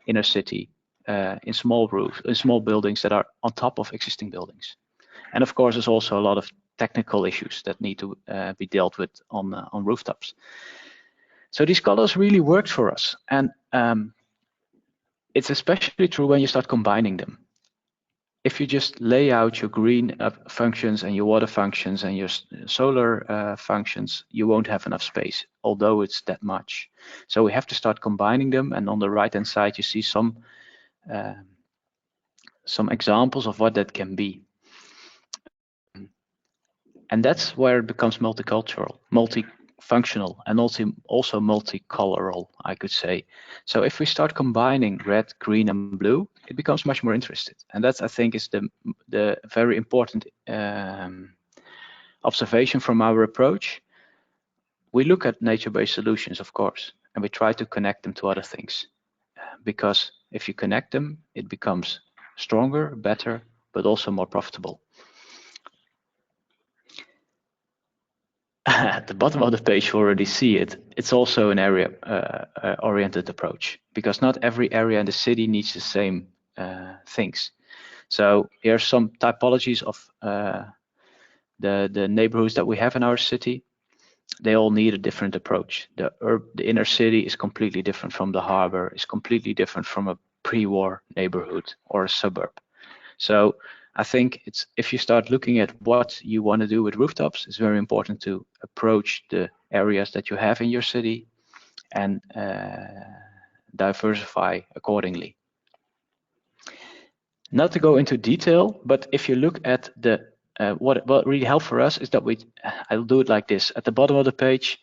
S5: in a city, in small buildings that are on top of existing buildings? And of course, there's also a lot of technical issues that need to be dealt with on rooftops. So these colors really worked for us, and it's especially true when you start combining them. if you just lay out your green functions and your water functions and your solar functions, you won't have enough space, although it's that much. So we have to start combining them. And on the right-hand side, you see some examples of what that can be. And that's where it becomes multicultural, multifunctional, and also multicolorful, I could say. So if we start combining red, green, and blue, it becomes much more interesting. And that's, I think, is the very important observation from our approach. We look at nature-based solutions, of course, and we try to connect them to other things. Because if you connect them, it becomes stronger, better, but also more profitable. At the bottom of the page, you already see it. It's also an area-oriented approach, because not every area in the city needs the same things. So here are some typologies of the neighborhoods that we have in our city. They all need a different approach. The inner city is completely different from the harbor, is completely different from a pre-war neighborhood or a suburb. So I think it's, if you start looking at what you want to do with rooftops, it's very important to approach the areas that you have in your city and diversify accordingly. Not to go into detail, but if you look at the what really helped for us is that I'll do it like this. At the bottom of the page,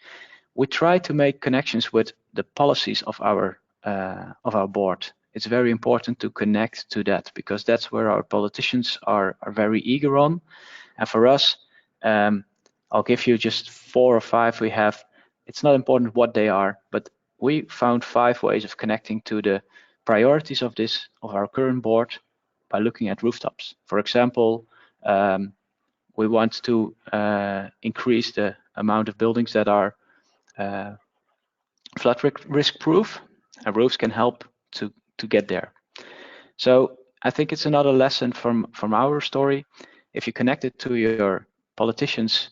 S5: we try to make connections with the policies of our board. It's very important to connect to that, because that's where our politicians are very eager on. And for us, I'll give you just 4 or 5 we have. It's not important what they are, but we found 5 ways of connecting to the priorities of our current board by looking at rooftops. For example, we want to increase the amount of buildings that are flood risk proof, and roofs can help to get there. So I think it's another lesson from our story. If you connect it to your politicians'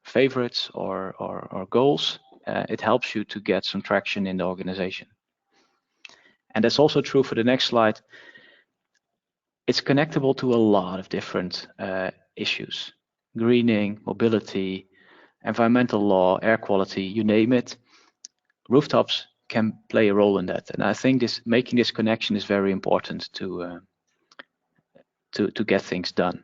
S5: favorites or goals, it helps you to get some traction in the organization. And that's also true for the next slide. It's connectable to a lot of different issues: greening, mobility, environmental law, air quality, you name it. Rooftops can play a role in that, and I think making this connection is very important to get things done.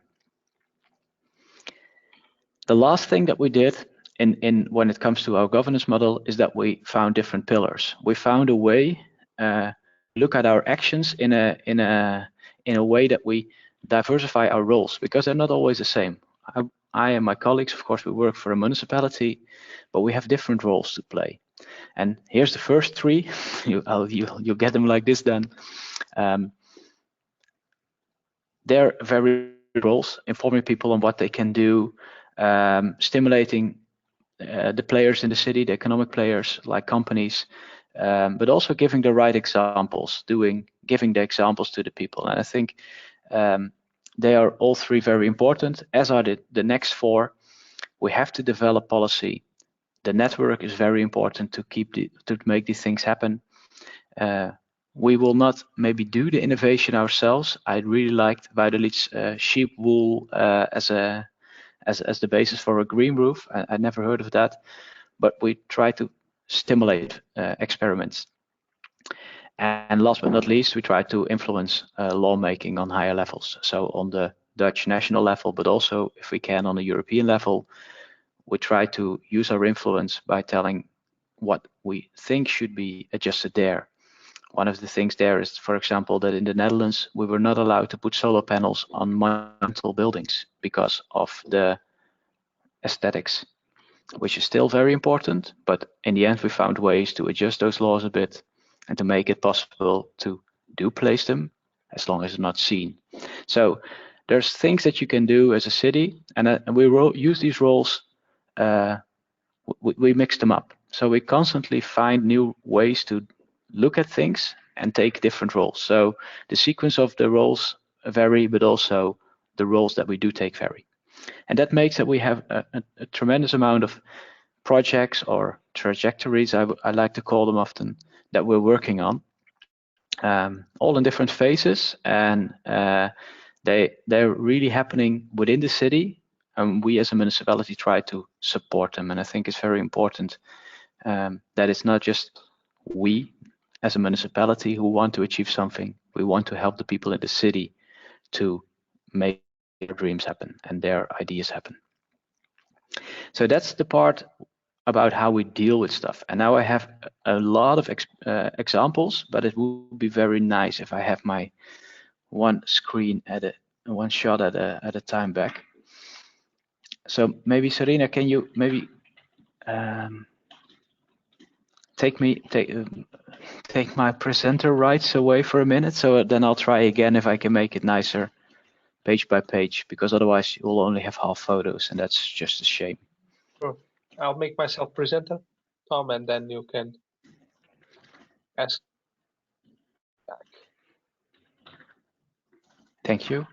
S5: The last thing that we did when it comes to our governance model is that we found different pillars. We found a way to look at our actions in a way that we diversify our roles, because they're not always the same. I and my colleagues, of course, we work for a municipality, but we have different roles to play. And here's the first 3. You'll get them like this then. They're very roles, informing people on what they can do, stimulating the players in the city, the economic players like companies, but also giving the right examples, giving the examples to the people. And I think they are all 3 very important, as are the next 4. We have to develop policy. The network is very important to make these things happen. We will not maybe do the innovation ourselves. I really liked Valladolid's sheep wool as the basis for a green roof. I never heard of that, but we try to stimulate experiments. And last but not least, we try to influence lawmaking on higher levels. So on the Dutch national level, but also if we can on the European level, we try to use our influence by telling what we think should be adjusted there. One of the things there is, for example, that in the Netherlands, we were not allowed to put solar panels on monumental buildings because of the aesthetics, which is still very important. But in the end, we found ways to adjust those laws a bit and to make it possible to place them as long as it's not seen. So there's things that you can do as a city, and we use these roles. We mix them up. So we constantly find new ways to look at things and take different roles. So the sequence of the roles vary, but also the roles that we do take vary. And that makes that we have a tremendous amount of projects or trajectories, I like to call them often, that we're working on. all in different phases, and they're really happening within the city, and we as a municipality try to support them. And I think it's very important that it's not just we as a municipality who want to achieve something. We want to help the people in the city to make their dreams happen and their ideas happen. So that's the part about how we deal with stuff. And now I have a lot of examples, but it would be very nice if I have my one screen one shot at a time back. So maybe Serena, can you maybe take my presenter rights away for a minute, so then I'll try again if I can make it nicer page by page, because otherwise you'll only have half photos, and that's just a shame.
S1: Sure. I'll make myself presenter, Tom, and then you can ask back.
S5: Thank you.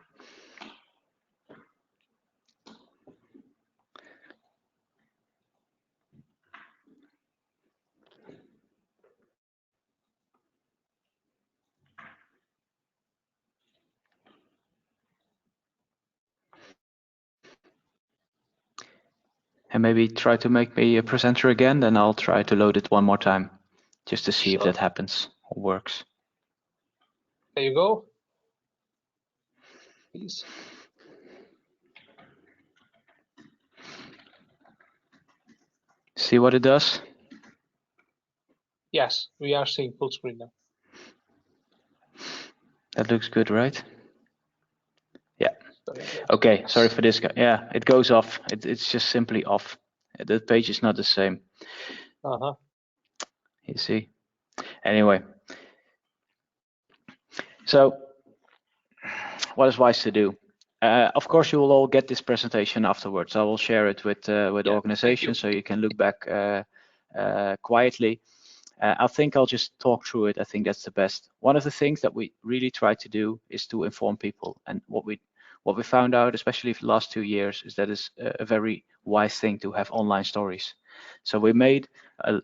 S5: And maybe try to make me a presenter again, then I'll try to load it one more time, just to see if that happens or works.
S1: There you go. Please.
S5: See what it does?
S1: Yes, we are seeing full screen now.
S5: That looks good, right? Yeah. Okay, sorry for this guy. Yeah, it goes off. It's just simply off. The page is not the same.
S1: Uh-huh.
S5: You see? Anyway. So, what is wise to do? Of course, you will all get this presentation afterwards. I will share it with the organization, so you can look back quietly. I think I'll just talk through it. I think that's the best. One of the things that we really try to do is to inform people. And what we found out, especially for the last 2 years, is that it's a very wise thing to have online stories. So we made an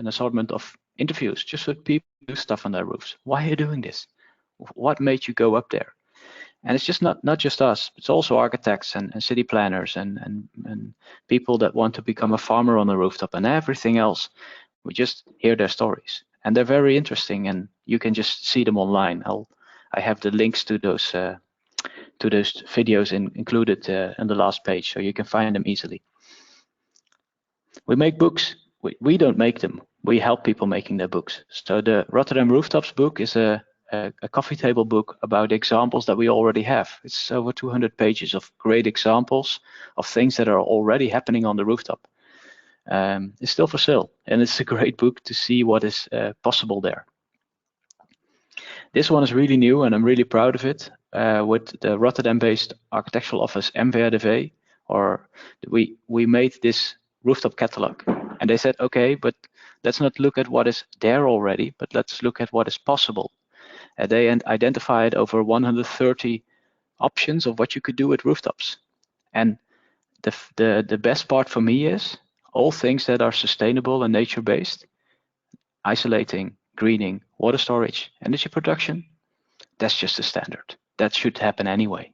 S5: assortment of interviews just with people who do stuff on their roofs. Why are you doing this? What made you go up there? And it's just not just us, it's also architects and city planners and people that want to become a farmer on the rooftop and everything else. We just hear their stories, and they're very interesting, and you can just see them online. I have the links to those videos included in the last page, so you can find them easily. We make books. We don't make them. We help people making their books. So the Rotterdam Rooftops book is a coffee table book about examples that we already have. It's over 200 pages of great examples of things that are already happening on the rooftop. It's still for sale, and it's a great book to see what is possible there. This one is really new, and I'm really proud of it. With the Rotterdam-based architectural office MVRDV, we made this rooftop catalog, and they said, okay, but let's not look at what is there already, but let's look at what is possible. They identified over 130 options of what you could do with rooftops. And the best part for me is all things that are sustainable and nature-based, isolating, greening, water storage, energy production, that's just the standard. That should happen anyway.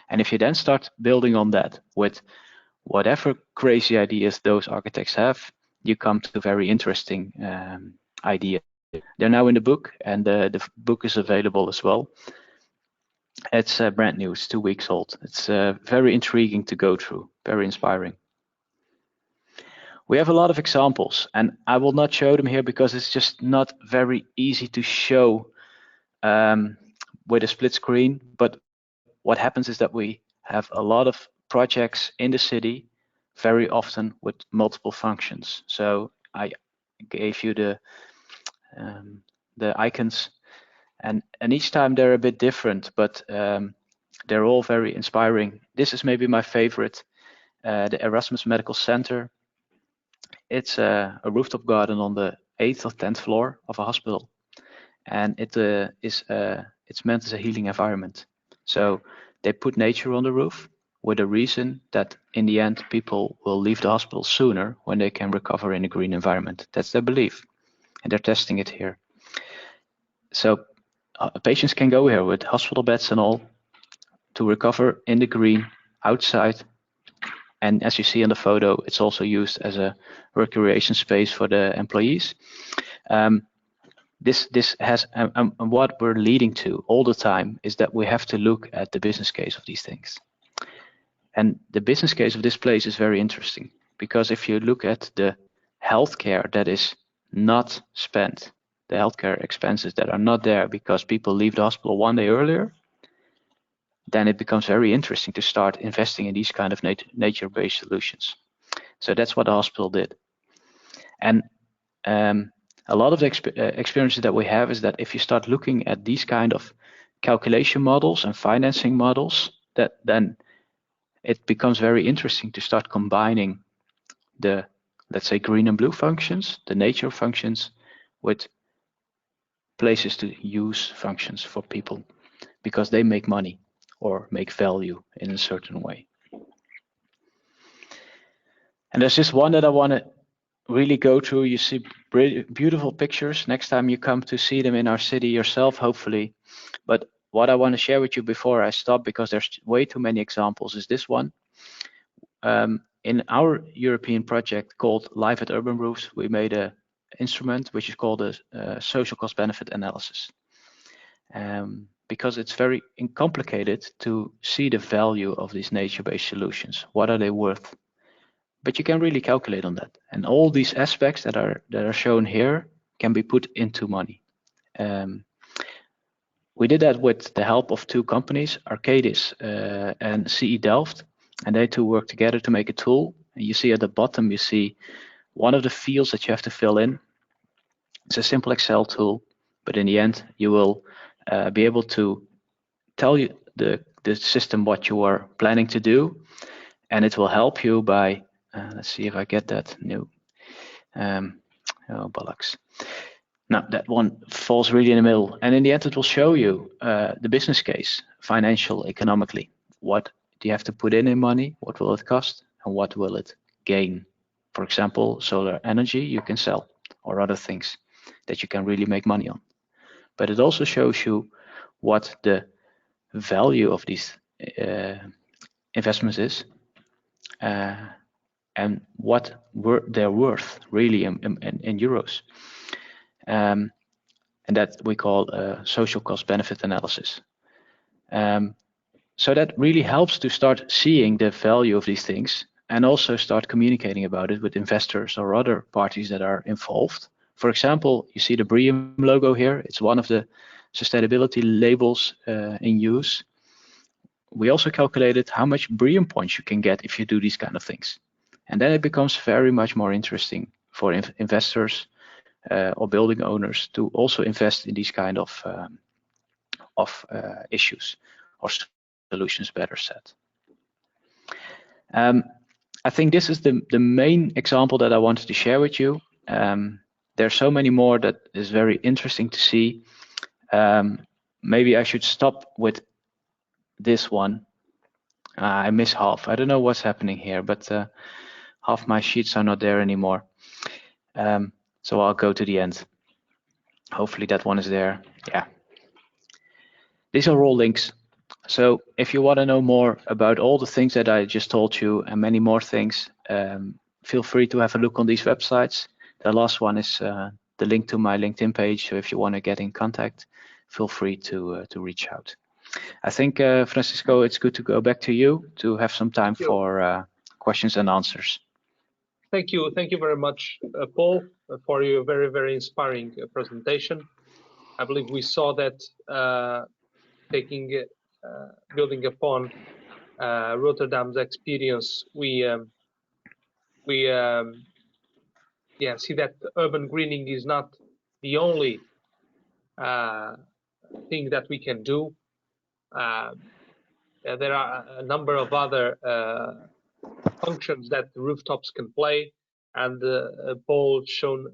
S5: And if you then start building on that with whatever crazy ideas those architects have, you come to very interesting ideas. They're now in the book, and the book is available as well. It's brand new, it's 2 weeks old. It's very intriguing to go through, very inspiring. We have a lot of examples, and I will not show them here because it's just not very easy to show with a split screen. But what happens is that we have a lot of projects in the city, very often with multiple functions. So I gave you the icons, and each time they're a bit different, but they're all very inspiring. This is maybe my favorite, the Erasmus Medical Center. It's a rooftop garden on the 8th or 10th floor of a hospital, and it's meant as a healing environment. So they put nature on the roof with a reason that in the end people will leave the hospital sooner when they can recover in a green environment. That's their belief, and they're testing it here. So patients can go here with hospital beds and all to recover in the green outside. And as you see in the photo, it's also used as a recreation space for the employees. This has what we're leading to all the time is that we have to look at the business case of these things. And the business case of this place is very interesting, because if you look at the healthcare that is not spent, the healthcare expenses that are not there because people leave the hospital one day earlier, then it becomes very interesting to start investing in these kind of nature-based solutions. So that's what the hospital did. And a lot of the experiences that we have is that if you start looking at these kind of calculation models and financing models, then it becomes very interesting to start combining the, let's say, green and blue functions, the nature functions, with places to use functions for people, because they make money or make value in a certain way. And there's just one that I want to really go through. You see beautiful pictures. Next time you come to see them in our city yourself, hopefully. But what I want to share with you before I stop, because there's way too many examples, is this one. In our European project called Live at Urban Roofs, we made an instrument which is called a social cost benefit analysis. Because it's very complicated to see the value of these nature-based solutions. What are they worth? But you can really calculate on that. And all these aspects that are shown here can be put into money. We did that with the help of two companies, Arcadis and CE Delft, and they two work together to make a tool. And you see at the bottom, you see one of the fields that you have to fill in. It's a simple Excel tool, but in the end, you will be able to tell you the system what you are planning to do, and it will help you by, let's see if I get that new, oh bollocks. Now that one falls really in the middle, and in the end it will show you the business case, financial, economically. What do you have to put in money? What will it cost? And what will it gain? For example, solar energy you can sell, or other things that you can really make money on. But it also shows you what the value of these investments is, and what they're worth really in euros. And that we call a social cost benefit analysis. So that really helps to start seeing the value of these things, and also start communicating about it with investors or other parties that are involved. For example, you see the BREEAM logo here. It's one of the sustainability labels in use. We also calculated how much BREEAM points you can get if you do these kind of things. And then it becomes very much more interesting for investors or building owners to also invest in these kind of issues, or solutions, better said. I think this is the main example that I wanted to share with you. There are so many more that is very interesting to see. Maybe I should stop with this one. I miss half. I don't know what's happening here, but half my sheets are not there anymore. So I'll go to the end. Hopefully that one is there. Yeah. These are all links. So if you want to know more about all the things that I just told you and many more things, feel free to have a look on these websites. The last one is the link to my LinkedIn page. So if you want to get in contact, feel free to reach out. I think, Francisco, it's good to go back to you to have some time for questions and answers.
S1: Thank you. Thank you very much, Paul, for your very, very inspiring presentation. I believe we saw that building upon Rotterdam's experience, we see that urban greening is not the only thing that we can do. There are a number of other functions that the rooftops can play, and Paul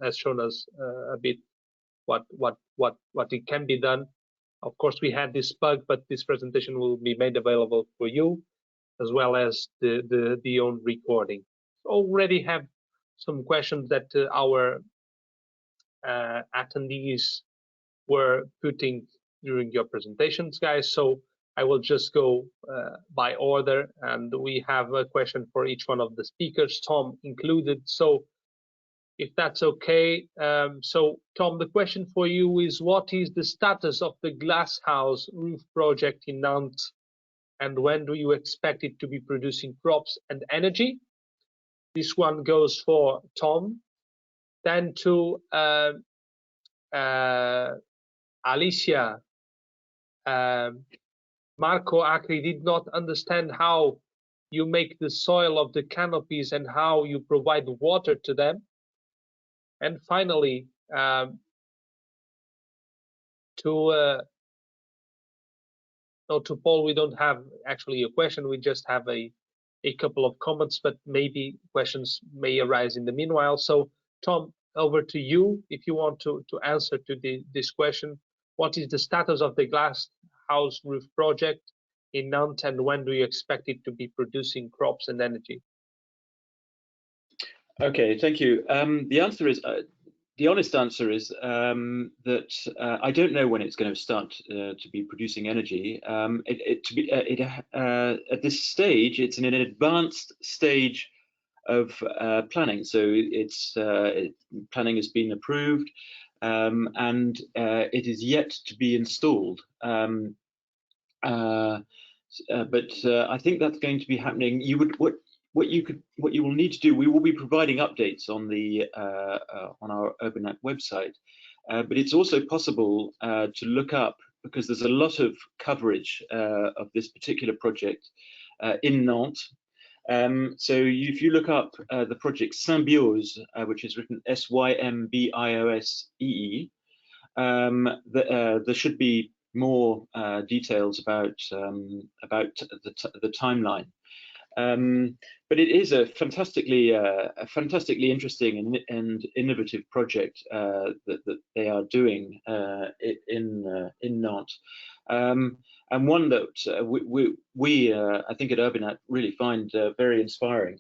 S1: has shown us a bit what it can be done. Of course, we had this bug, but this presentation will be made available for you, as well as the own recording. Already have some questions that our attendees were putting during your presentations, guys. So I will just go by order, and we have a question for each one of the speakers, Tom included. So if that's okay. So Tom, the question for you is, what is the status of the glass house roof project in Nantes, and when do you expect it to be producing crops and energy? This one goes for Tom. Then to Alicia, Marco Acri did not understand how you make the soil of the canopies and how you provide water to them. And finally, to Paul, we don't have actually a question, we just have a couple of comments, but maybe questions may arise in the meanwhile. So Tom, over to you if you want to answer to this question. What is the status of the glass house roof project in Nantes, and when do you expect it to be producing crops and energy?
S2: Okay, thank you. The answer is, the honest answer is that I don't know when it's going to start to be producing energy. At this stage, it's in an advanced stage of planning. So planning has been approved, and it is yet to be installed. But I think that's going to be happening. What you will need to do, we will be providing updates on our URBiNAT website, but it's also possible to look up, because there's a lot of coverage of this particular project in Nantes. So if you look up the project Symbiose, which is written Symbiose, there should be more details about the timeline. But it is a fantastically interesting and innovative project that they are doing in Nantes, and one that we I think at URBiNAT really find very inspiring,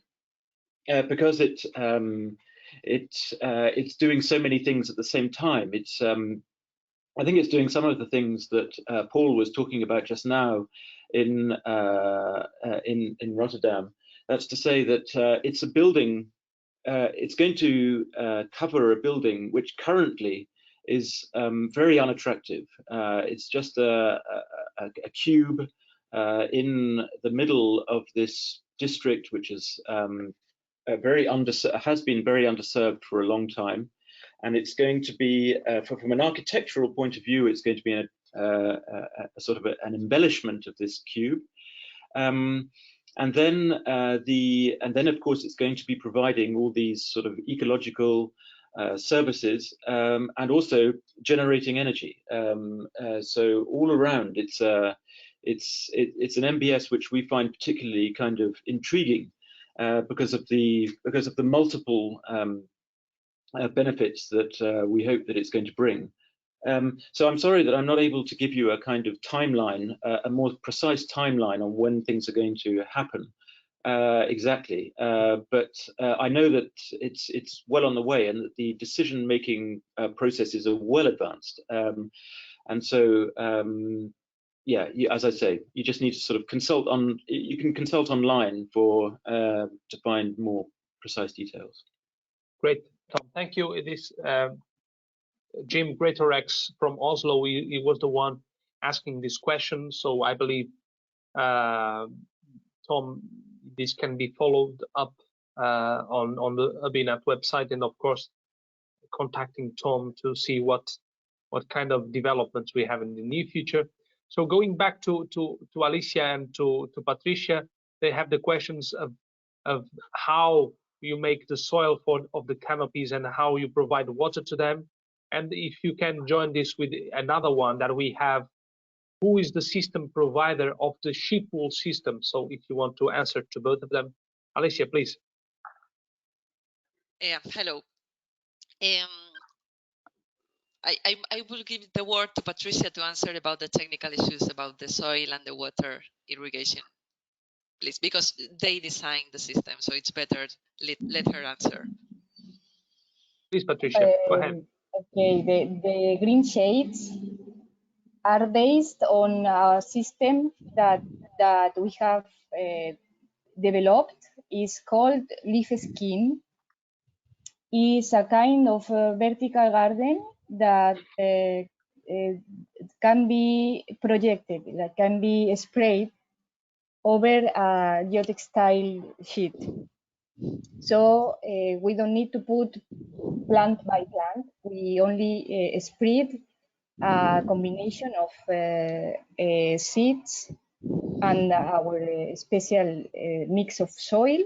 S2: because it's doing so many things at the same time. I think it's doing some of the things that Paul was talking about just now in Rotterdam. That's to say that it's a building. It's going to cover a building which currently is very unattractive. It's just a cube in the middle of this district, which is has been very underserved for a long time. And it's going to be, from an architectural point of view, it's going to be a sort of an embellishment of this cube, and then of course it's going to be providing all these sort of ecological services, and also generating energy. So all around, it's an MBS which we find particularly kind of intriguing because of the multiple benefits that we hope that it's going to bring. So I'm sorry that I'm not able to give you a kind of timeline, a more precise timeline on when things are going to happen exactly. But I know that it's well on the way, and that the decision-making processes are well advanced. And so, yeah, as I say, you just need to sort of consult on. You can consult online for to find more precise details.
S1: Great, Tom, thank you. It is Jim Greatorex from Oslo. He was the one asking this question, so I believe Tom, this can be followed up on the URBiNAT website, and of course contacting Tom to see what kind of developments we have in the near future. So going back to Alicia and to Patricia, they have the questions of how you make the soil of the canopies and how you provide water to them. And if you can join this with another one that we have, who is the system provider of the sheep wool system? So if you want to answer to both of them, Alicia, please.
S3: Hello. I will give the word to Patricia to answer about the technical issues about the soil and the water irrigation, please, because they designed the system, so it's better let her answer.
S1: Please, Patricia, go ahead.
S4: Okay, the green shades are based on a system that we have developed. Is called leaf skin. Is a kind of vertical garden that can be projected, that can be sprayed over a geotextile sheet. So we don't need to put plant by plant. We only spread a combination of seeds and our special mix of soil,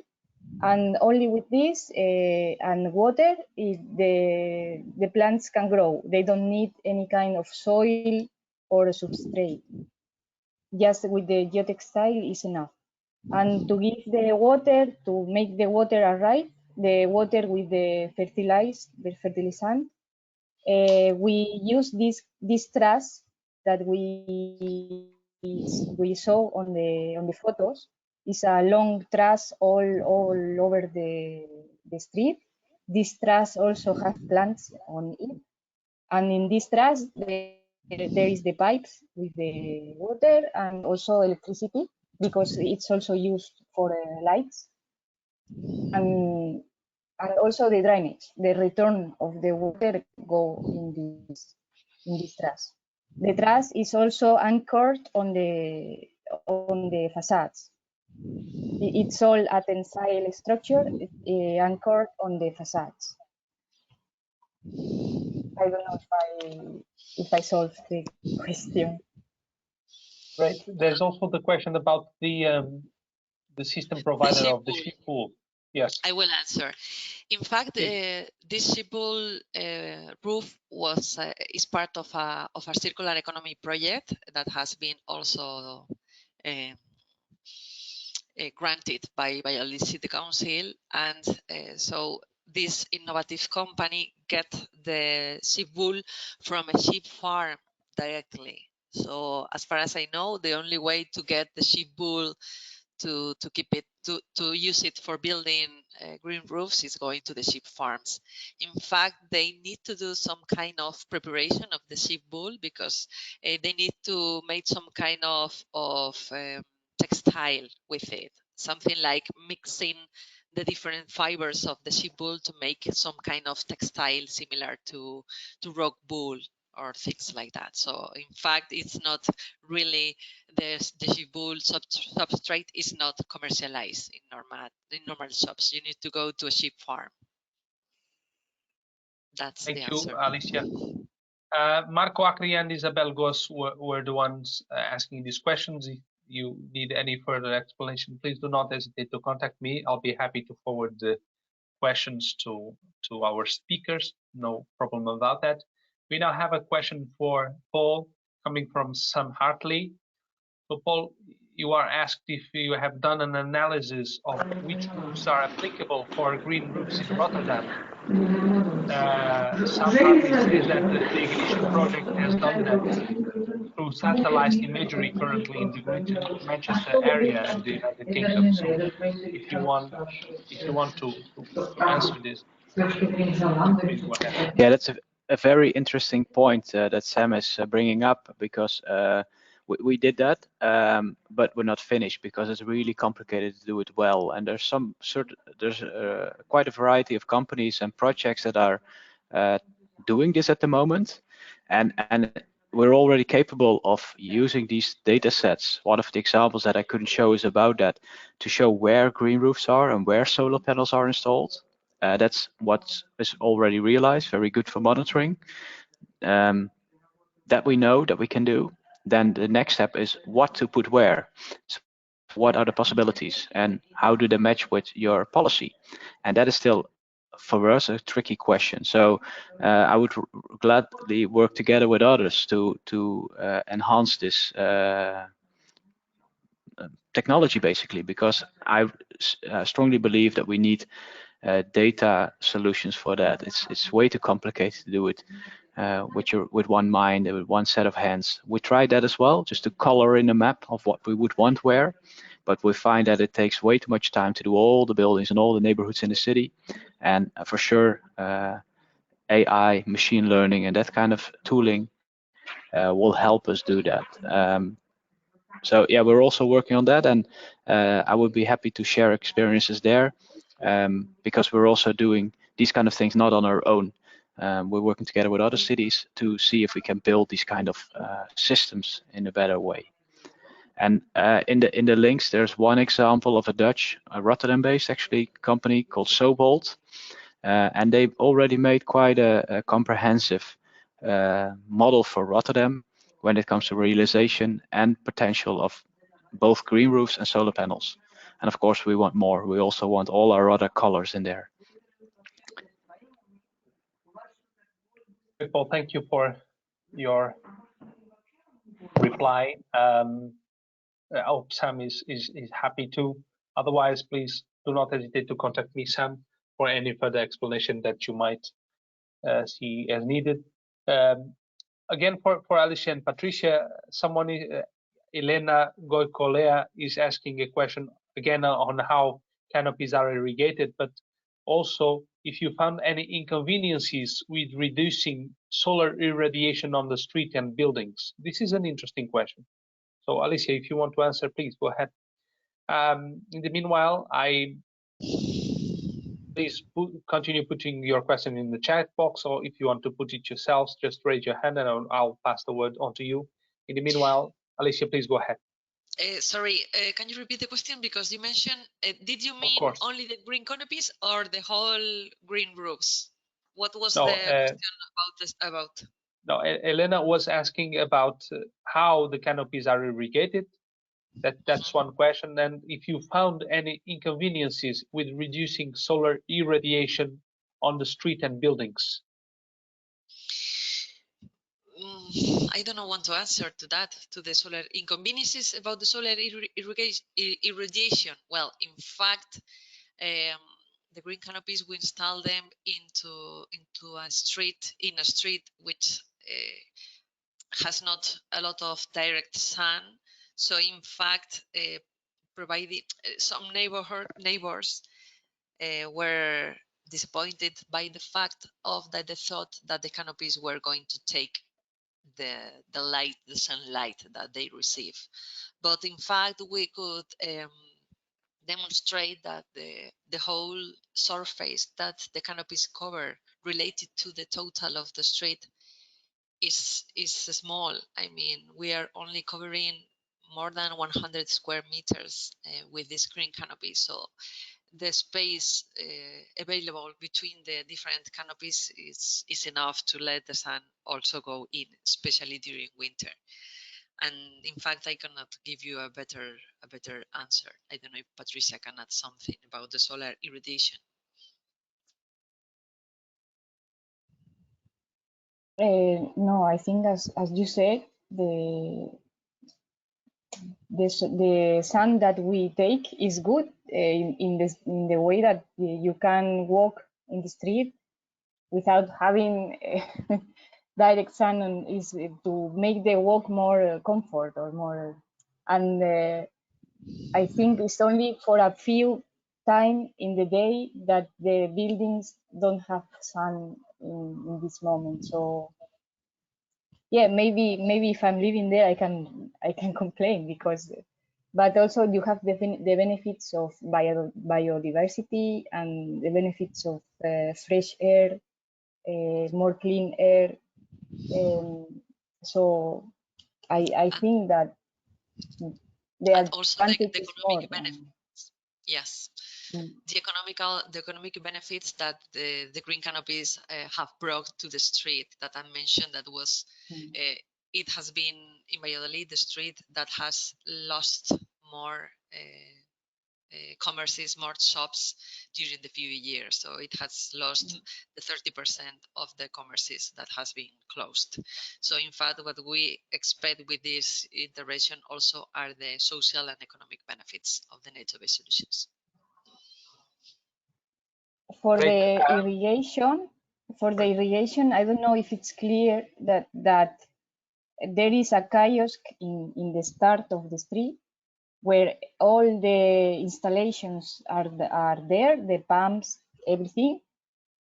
S4: and only with this and water, the plants can grow. They don't need any kind of soil or substrate. Just with the geotextile is enough. And to give the water, to make the water arrive, the water with the fertilizant, we use this truss that we saw on the photos. It's a long truss all over the street. This truss also has plants on it, and in this truss there is the pipes with the water and also electricity, because it's also used for lights, and also the drainage. The return of the water go in this truss. The truss is also anchored on the facades. It's all a tensile structure anchored on the facades. I don't know if I solved the question.
S1: Right. There's also the question about the system provider of the sheep pool. Yes.
S3: I will answer. In fact, this sheep pool roof is part of a circular economy project that has been also granted by Valladolid City Council, and so this innovative company get the sheep wool from a sheep farm directly. So as far as I know, the only way to get the sheep wool to keep it, to use it for building green roofs is going to the sheep farms. In fact, they need to do some kind of preparation of the sheep wool, because they need to make some kind of textile with it, something like mixing the different fibers of the sheep wool to make some kind of textile similar to rock wool or things like that. So in fact, it's not really the sheep wool substrate is not commercialized in normal shops. You need to go to a sheep farm. That's the answer.
S1: Thank you, Alicia. Marco Acri and Isabel Goss were the ones asking these questions. If you need any further explanation, please do not hesitate to contact me. I'll be happy to forward the questions to our speakers. No problem about that. We now have a question for Paul coming from Sam Hartley. So Paul, you are asked if you have done an analysis of which roofs are applicable for green roofs in Rotterdam. Sam Hartley says that the Ignition project has done that through satellite imagery currently in the Greater Manchester area and the United Kingdom. So if you want to answer this, please go ahead.
S5: Yeah, that's a very interesting point that Sam is bringing up, because we did that, but we're not finished because it's really complicated to do it well. And there's quite a variety of companies and projects that are doing this at the moment, and we're already capable of using these data sets. One of the examples that I couldn't show is about that, to show where green roofs are and where solar panels are installed. That's what is already realized, very good for monitoring. That we know that we can do. Then the next step is what to put where. So what are the possibilities and how do they match with your policy? And that is still, for us, a tricky question. So I would gladly work together with others to enhance this technology, basically, because I strongly believe that we need data solutions for that. It's way too complicated to do it with one mind, with one set of hands. We tried that as well, just to color in a map of what we would want where, but we find that it takes way too much time to do all the buildings and all the neighborhoods in the city. And for sure, AI, machine learning, and that kind of tooling will help us do that. So yeah, we're also working on that, and I would be happy to share experiences there, because we're also doing these kind of things not on our own. We're working together with other cities to see if we can build these kind of systems in a better way. And in the links, there's one example of a Dutch, Rotterdam-based actually company called Sobold, and they've already made quite a comprehensive model for Rotterdam when it comes to realization and potential of both green roofs and solar panels. And of course, we want more. We also want all our other colors in there.
S1: Paul, thank you for your reply. I hope Sam is happy too. Otherwise, please do not hesitate to contact me, Sam, for any further explanation that you might see as needed. Again, for Alicia and Patricia, someone, Elena Goicolea, is asking a question again on how canopies are irrigated, but also if you found any inconveniences with reducing solar irradiation on the street and buildings. This is an interesting question. So Alicia, if you want to answer, please go ahead. In the meanwhile, please continue putting your question in the chat box, or if you want to put it yourselves, just raise your hand and I'll pass the word on to you. In the meanwhile, Alicia, please go ahead.
S3: Sorry, can you repeat the question? Because you mentioned, did you mean only the green canopies or the whole green roofs? What was the question about?
S1: No, Elena was asking about how the canopies are irrigated. That's one question. And if you found any inconveniences with reducing solar irradiation on the street and buildings.
S3: I don't know what to answer to that, to the solar inconveniences about the solar irradiation. Well, in fact, the green canopies, we install them into a street, which has not a lot of direct sun. So in fact, provided some neighbors were disappointed by the fact of that they thought that the canopies were going to take the light, the sunlight that they receive. But in fact, we could demonstrate that the whole surface that the canopies cover related to the total of the street is small. I mean, we are only covering more than 100 square meters with this green canopy. So the space available between the different canopies is enough to let the sun also go in, especially during winter. And in fact, I cannot give you a better answer. I don't know if Patricia can add something about the solar irradiation.
S4: No, I think as you said, the sun that we take is good in the way that you can walk in the street without having direct sun, and is to make the walk more comfort or more. And I think it's only for a few time in the day that the buildings don't have sun in this moment. So yeah, maybe if I'm living there, I can complain, because, but also you have the benefits of biodiversity and the benefits of fresh air, more clean air. So I think that the advantage is more.
S3: Yes, the economic benefits that the green canopies have brought to the street that I mentioned, that was it has been in Valladolid the street that has lost more commerces, more shops during the few years. So it has lost the 30% of the commerces that has been closed. So in fact, what we expect with this intervention also are the social and economic benefits of the nature-based solutions.
S4: For the irrigation, I don't know if it's clear that there is a kiosk in the start of the street where all the installations are there, the pumps, everything.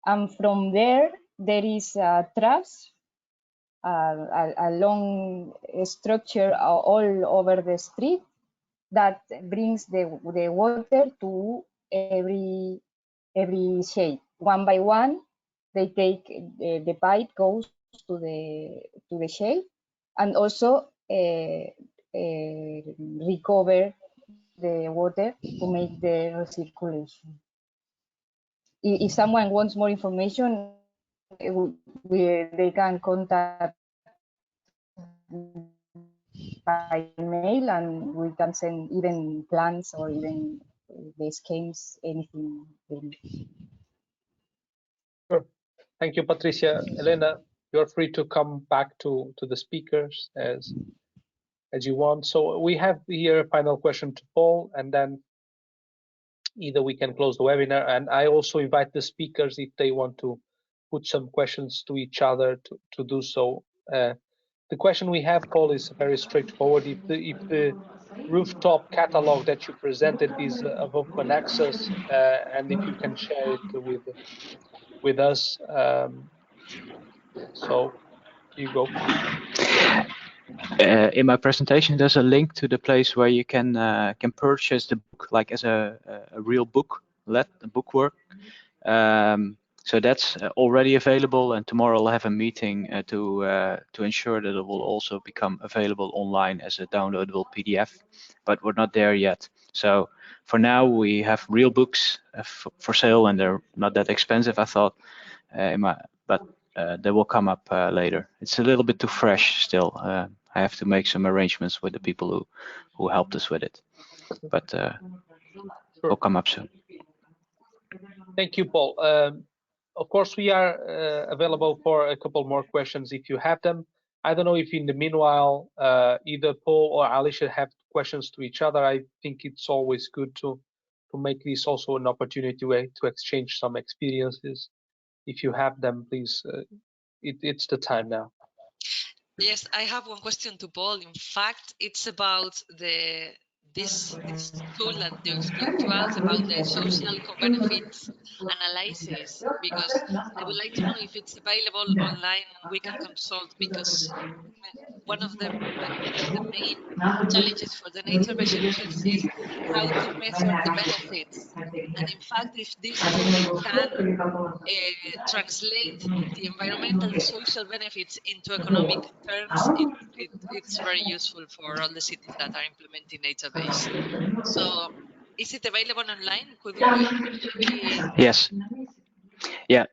S4: And from there, there is a truss, a long structure all over the street that brings the water to every shade. One by one, they take the pipe goes to the shade, and also recover the water to make the recirculation. If someone wants more information, they can contact by mail, and we can send even plans or even the schemes, anything.
S1: Sure. Thank you, Patricia. Elena, you're free to come back to the speakers as you want. So we have here a final question to Paul, and then either we can close the webinar, and I also invite the speakers, if they want to put some questions to each other, to do so. The question we have, Paul, is very straightforward. If the rooftop catalog that you presented is of open access, and if you can share it with us, so you go.
S5: In my presentation, there's a link to the place where you can purchase the book, like as a real book, bookwork. So that's already available, and tomorrow I'll have a meeting to ensure that it will also become available online as a downloadable PDF. But we're not there yet. So for now, we have real books for sale, and they're not that expensive, I thought. But they will come up later. It's a little bit too fresh still. I have to make some arrangements with the people who helped us with it. But will come up soon.
S1: Thank you, Paul. Of course, we are available for a couple more questions if you have them. I don't know if in the meanwhile, either Paul or Alicia have questions to each other. I think it's always good to make this also an opportunity to exchange some experiences. If you have them, please, it's the time now.
S3: Yes, I have one question to Paul. In fact, it's about this tool that you explained to us about the social benefits analysis, because I would like to know if it's available online and we can consult, because one of the main challenges for the nature-based solutions is how to measure the benefits. And in fact, if this tool can translate the environmental and social benefits into economic terms, it's very useful for all the cities that are implementing nature-based. So, is it available online? Could we...
S5: Yes. Yeah,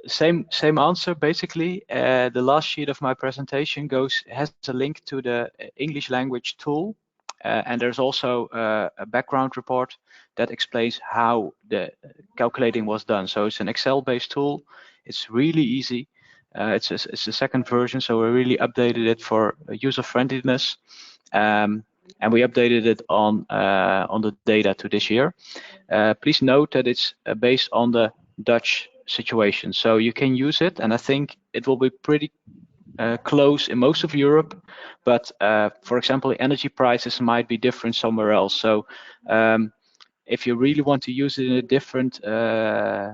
S5: same answer basically. The last sheet of my presentation has a link to the English language tool, and there's also a background report that explains how the calculating was done. So it's an Excel-based tool. It's really easy. It's the second version, so we really updated it for user friendliness, and we updated it on the data to this year. Please note that it's based on the Dutch situation, so you can use it, and I think it will be pretty close in most of Europe, but for example, energy prices might be different somewhere else. So if you really want to use it in a different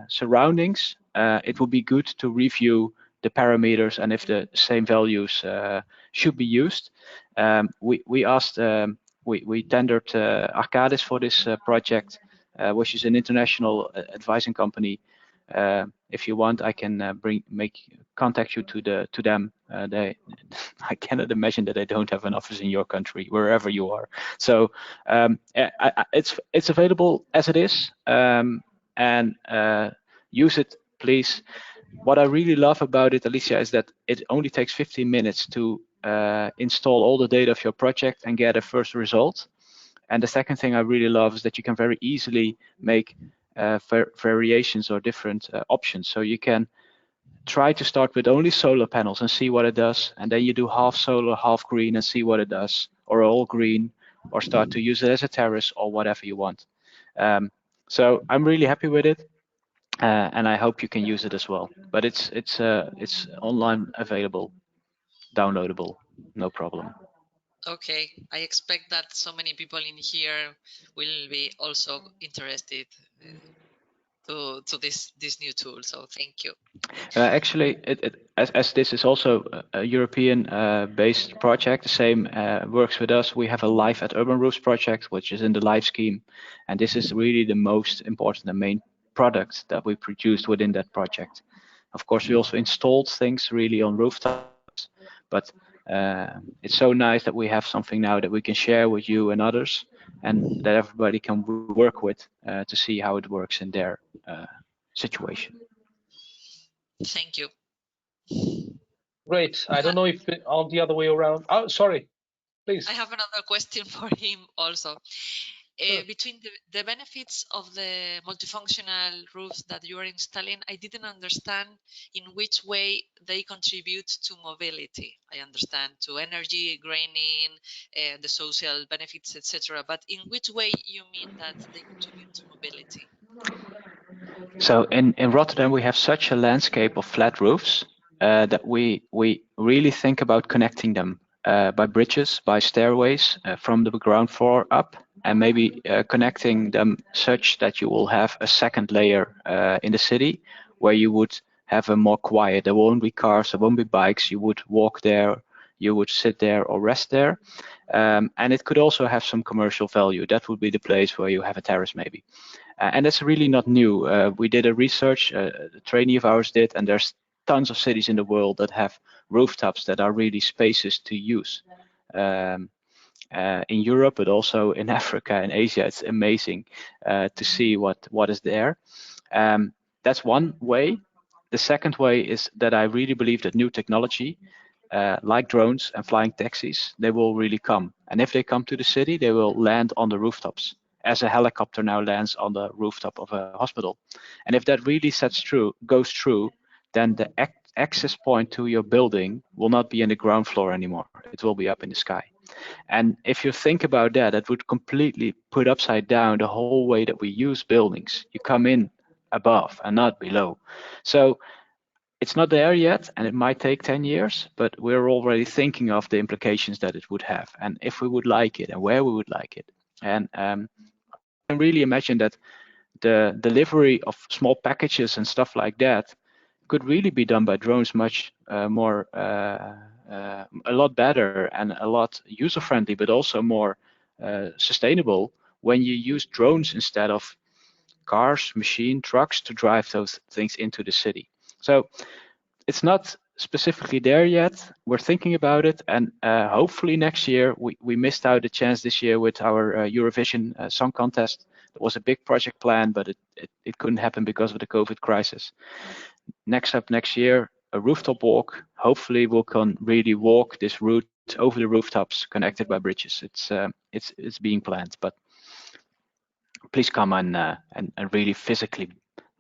S5: surroundings, it would be good to review the parameters and if the same values should be used. We asked, we tendered Arcadis for this project, which is an international advising company. If you want, I can contact you to them. I cannot imagine that they don't have an office in your country, wherever you are. So it's available as it is, and use it, please. What I really love about it, Alicia, is that it only takes 15 minutes to install all the data of your project and get a first result. And the second thing I really love is that you can very easily make variations or different options. So you can try to start with only solar panels and see what it does, and then you do half solar, half green and see what it does, or all green, or start to use it as a terrace or whatever you want. So I'm really happy with it, and I hope you can use it as well. But it's online available, downloadable, no problem.
S3: Okay, I expect that so many people in here will be also interested. to this new tool. So thank you.
S5: Actually, as this is also a European based project, the same works with us. We have a Live at Urban Roofs project, which is in the LIFE scheme, and this is really the most important and main product that we produced within that project. Of course, we also installed things really on rooftops, but it's so nice that we have something now that we can share with you and others, and that everybody can work with to see how it works in their situation.
S3: Thank you.
S1: Great. I don't know if on the other way around. Oh, sorry. Please.
S3: I have another question for him also.
S1: Sure.
S3: Between the benefits of the multifunctional roofs that you are installing, I didn't understand in which way they contribute to mobility. I understand to energy, greening, the social benefits, etc. But in which way you mean that they contribute to mobility?
S5: So in Rotterdam, we have such a landscape of flat roofs that we really think about connecting them by bridges, by stairways from the ground floor up, and maybe connecting them such that you will have a second layer in the city where you would have a more quiet. There won't be cars, there won't be bikes. You would walk there, you would sit there or rest there. And it could also have some commercial value. That would be the place where you have a terrace maybe. And that's really not new. We did a research, a trainee of ours did, and there's tons of cities in the world that have rooftops that are really spaces to use. In Europe, but also in Africa and Asia, it's amazing to see what is there. That's one way. The second way is that I really believe that new technology, like drones and flying taxis, they will really come. And if they come to the city, they will land on the rooftops, as a helicopter now lands on the rooftop of a hospital. And if that really goes through, then the access point to your building will not be in the ground floor anymore. It will be up in the sky. And if you think about that, that would completely put upside down the whole way that we use buildings. You come in above and not below. So it's not there yet, and it might take 10 years, but we're already thinking of the implications that it would have, and if we would like it, and where we would like it. And I can really imagine that the delivery of small packages and stuff like that could really be done by drones much more, a lot better and a lot user-friendly, but also more sustainable when you use drones instead of cars, machine, trucks to drive those things into the city. So it's not specifically there yet. We're thinking about it, and hopefully next year. We missed out a chance this year with our Eurovision Song Contest. It was a big project plan, but it couldn't happen because of the COVID crisis. Next year, a rooftop walk. Hopefully, we can really walk this route over the rooftops connected by bridges. It's being planned, but please come and really physically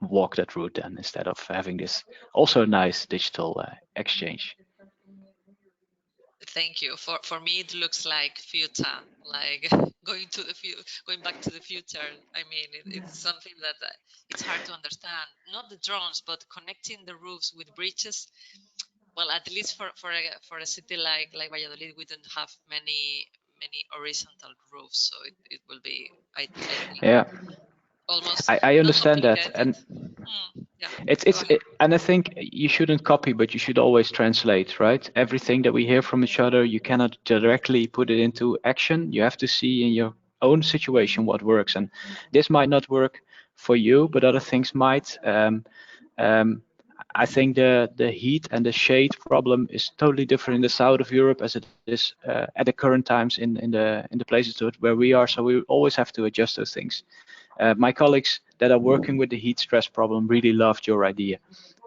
S5: walk that route then, instead of having this also nice digital exchange.
S3: Thank you. For me, it looks like future, like going back to the future. I mean, it's something that it's hard to understand. Not the drones, but connecting the roofs with bridges. Well, at least for a city like Valladolid, we don't have many horizontal roofs, so it will be, I think,
S5: yeah,
S3: almost.
S5: I understand that, and
S3: yeah,
S5: and I think you shouldn't copy, but you should always translate, right? Everything that we hear from each other, you cannot directly put it into action. You have to see in your own situation what works, and this might not work for you, but other things might. I think the heat and the shade problem is totally different in the south of Europe as it is at the current times in the places where we are. So we always have to adjust those things. My colleagues that are working with the heat stress problem really loved your idea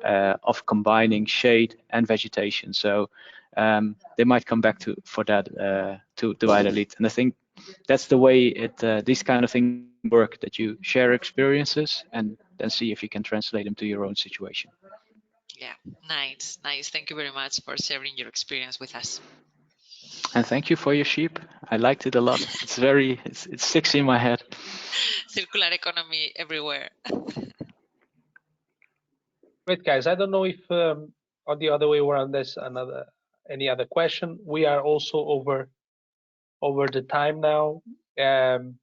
S5: of combining shade and vegetation. So they might come back for that to Valladolid. And I think that's the way these kind of things work, that you share experiences and then see if you can translate them to your own situation.
S3: Yeah, nice. Thank you very much for sharing your experience with us.
S5: And thank you for your sheep. I liked it a lot. It sticks in my head.
S3: Circular economy everywhere.
S1: Great, guys. I don't know if on the other way around there's any other question. We are also over the time now, and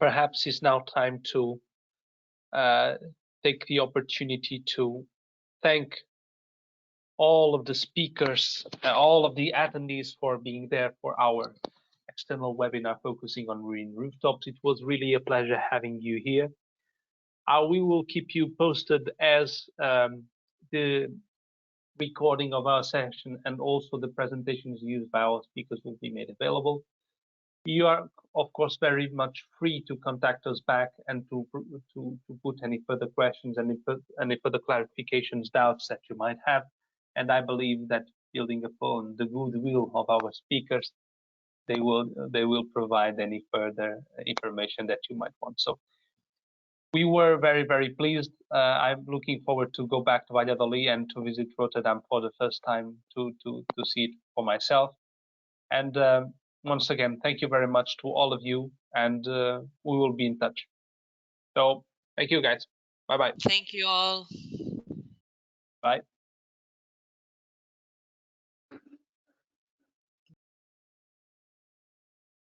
S1: perhaps it's now time to take the opportunity to thank all of the speakers, all of the attendees for being there for our external webinar focusing on green rooftops. It was really a pleasure having you here. We will keep you posted as the recording of our session and also the presentations used by our speakers will be made available. You are, of course, very much free to contact us back and to put any further questions and any further clarifications, doubts that you might have. And I believe that building upon the goodwill of our speakers, they will provide any further information that you might want. So we were very, very pleased. I'm looking forward to go back to Valladolid and to visit Rotterdam for the first time to see it for myself. And once again, thank you very much to all of you, and we will be in touch. So thank you, guys. Bye-bye.
S3: Thank you all.
S1: Bye.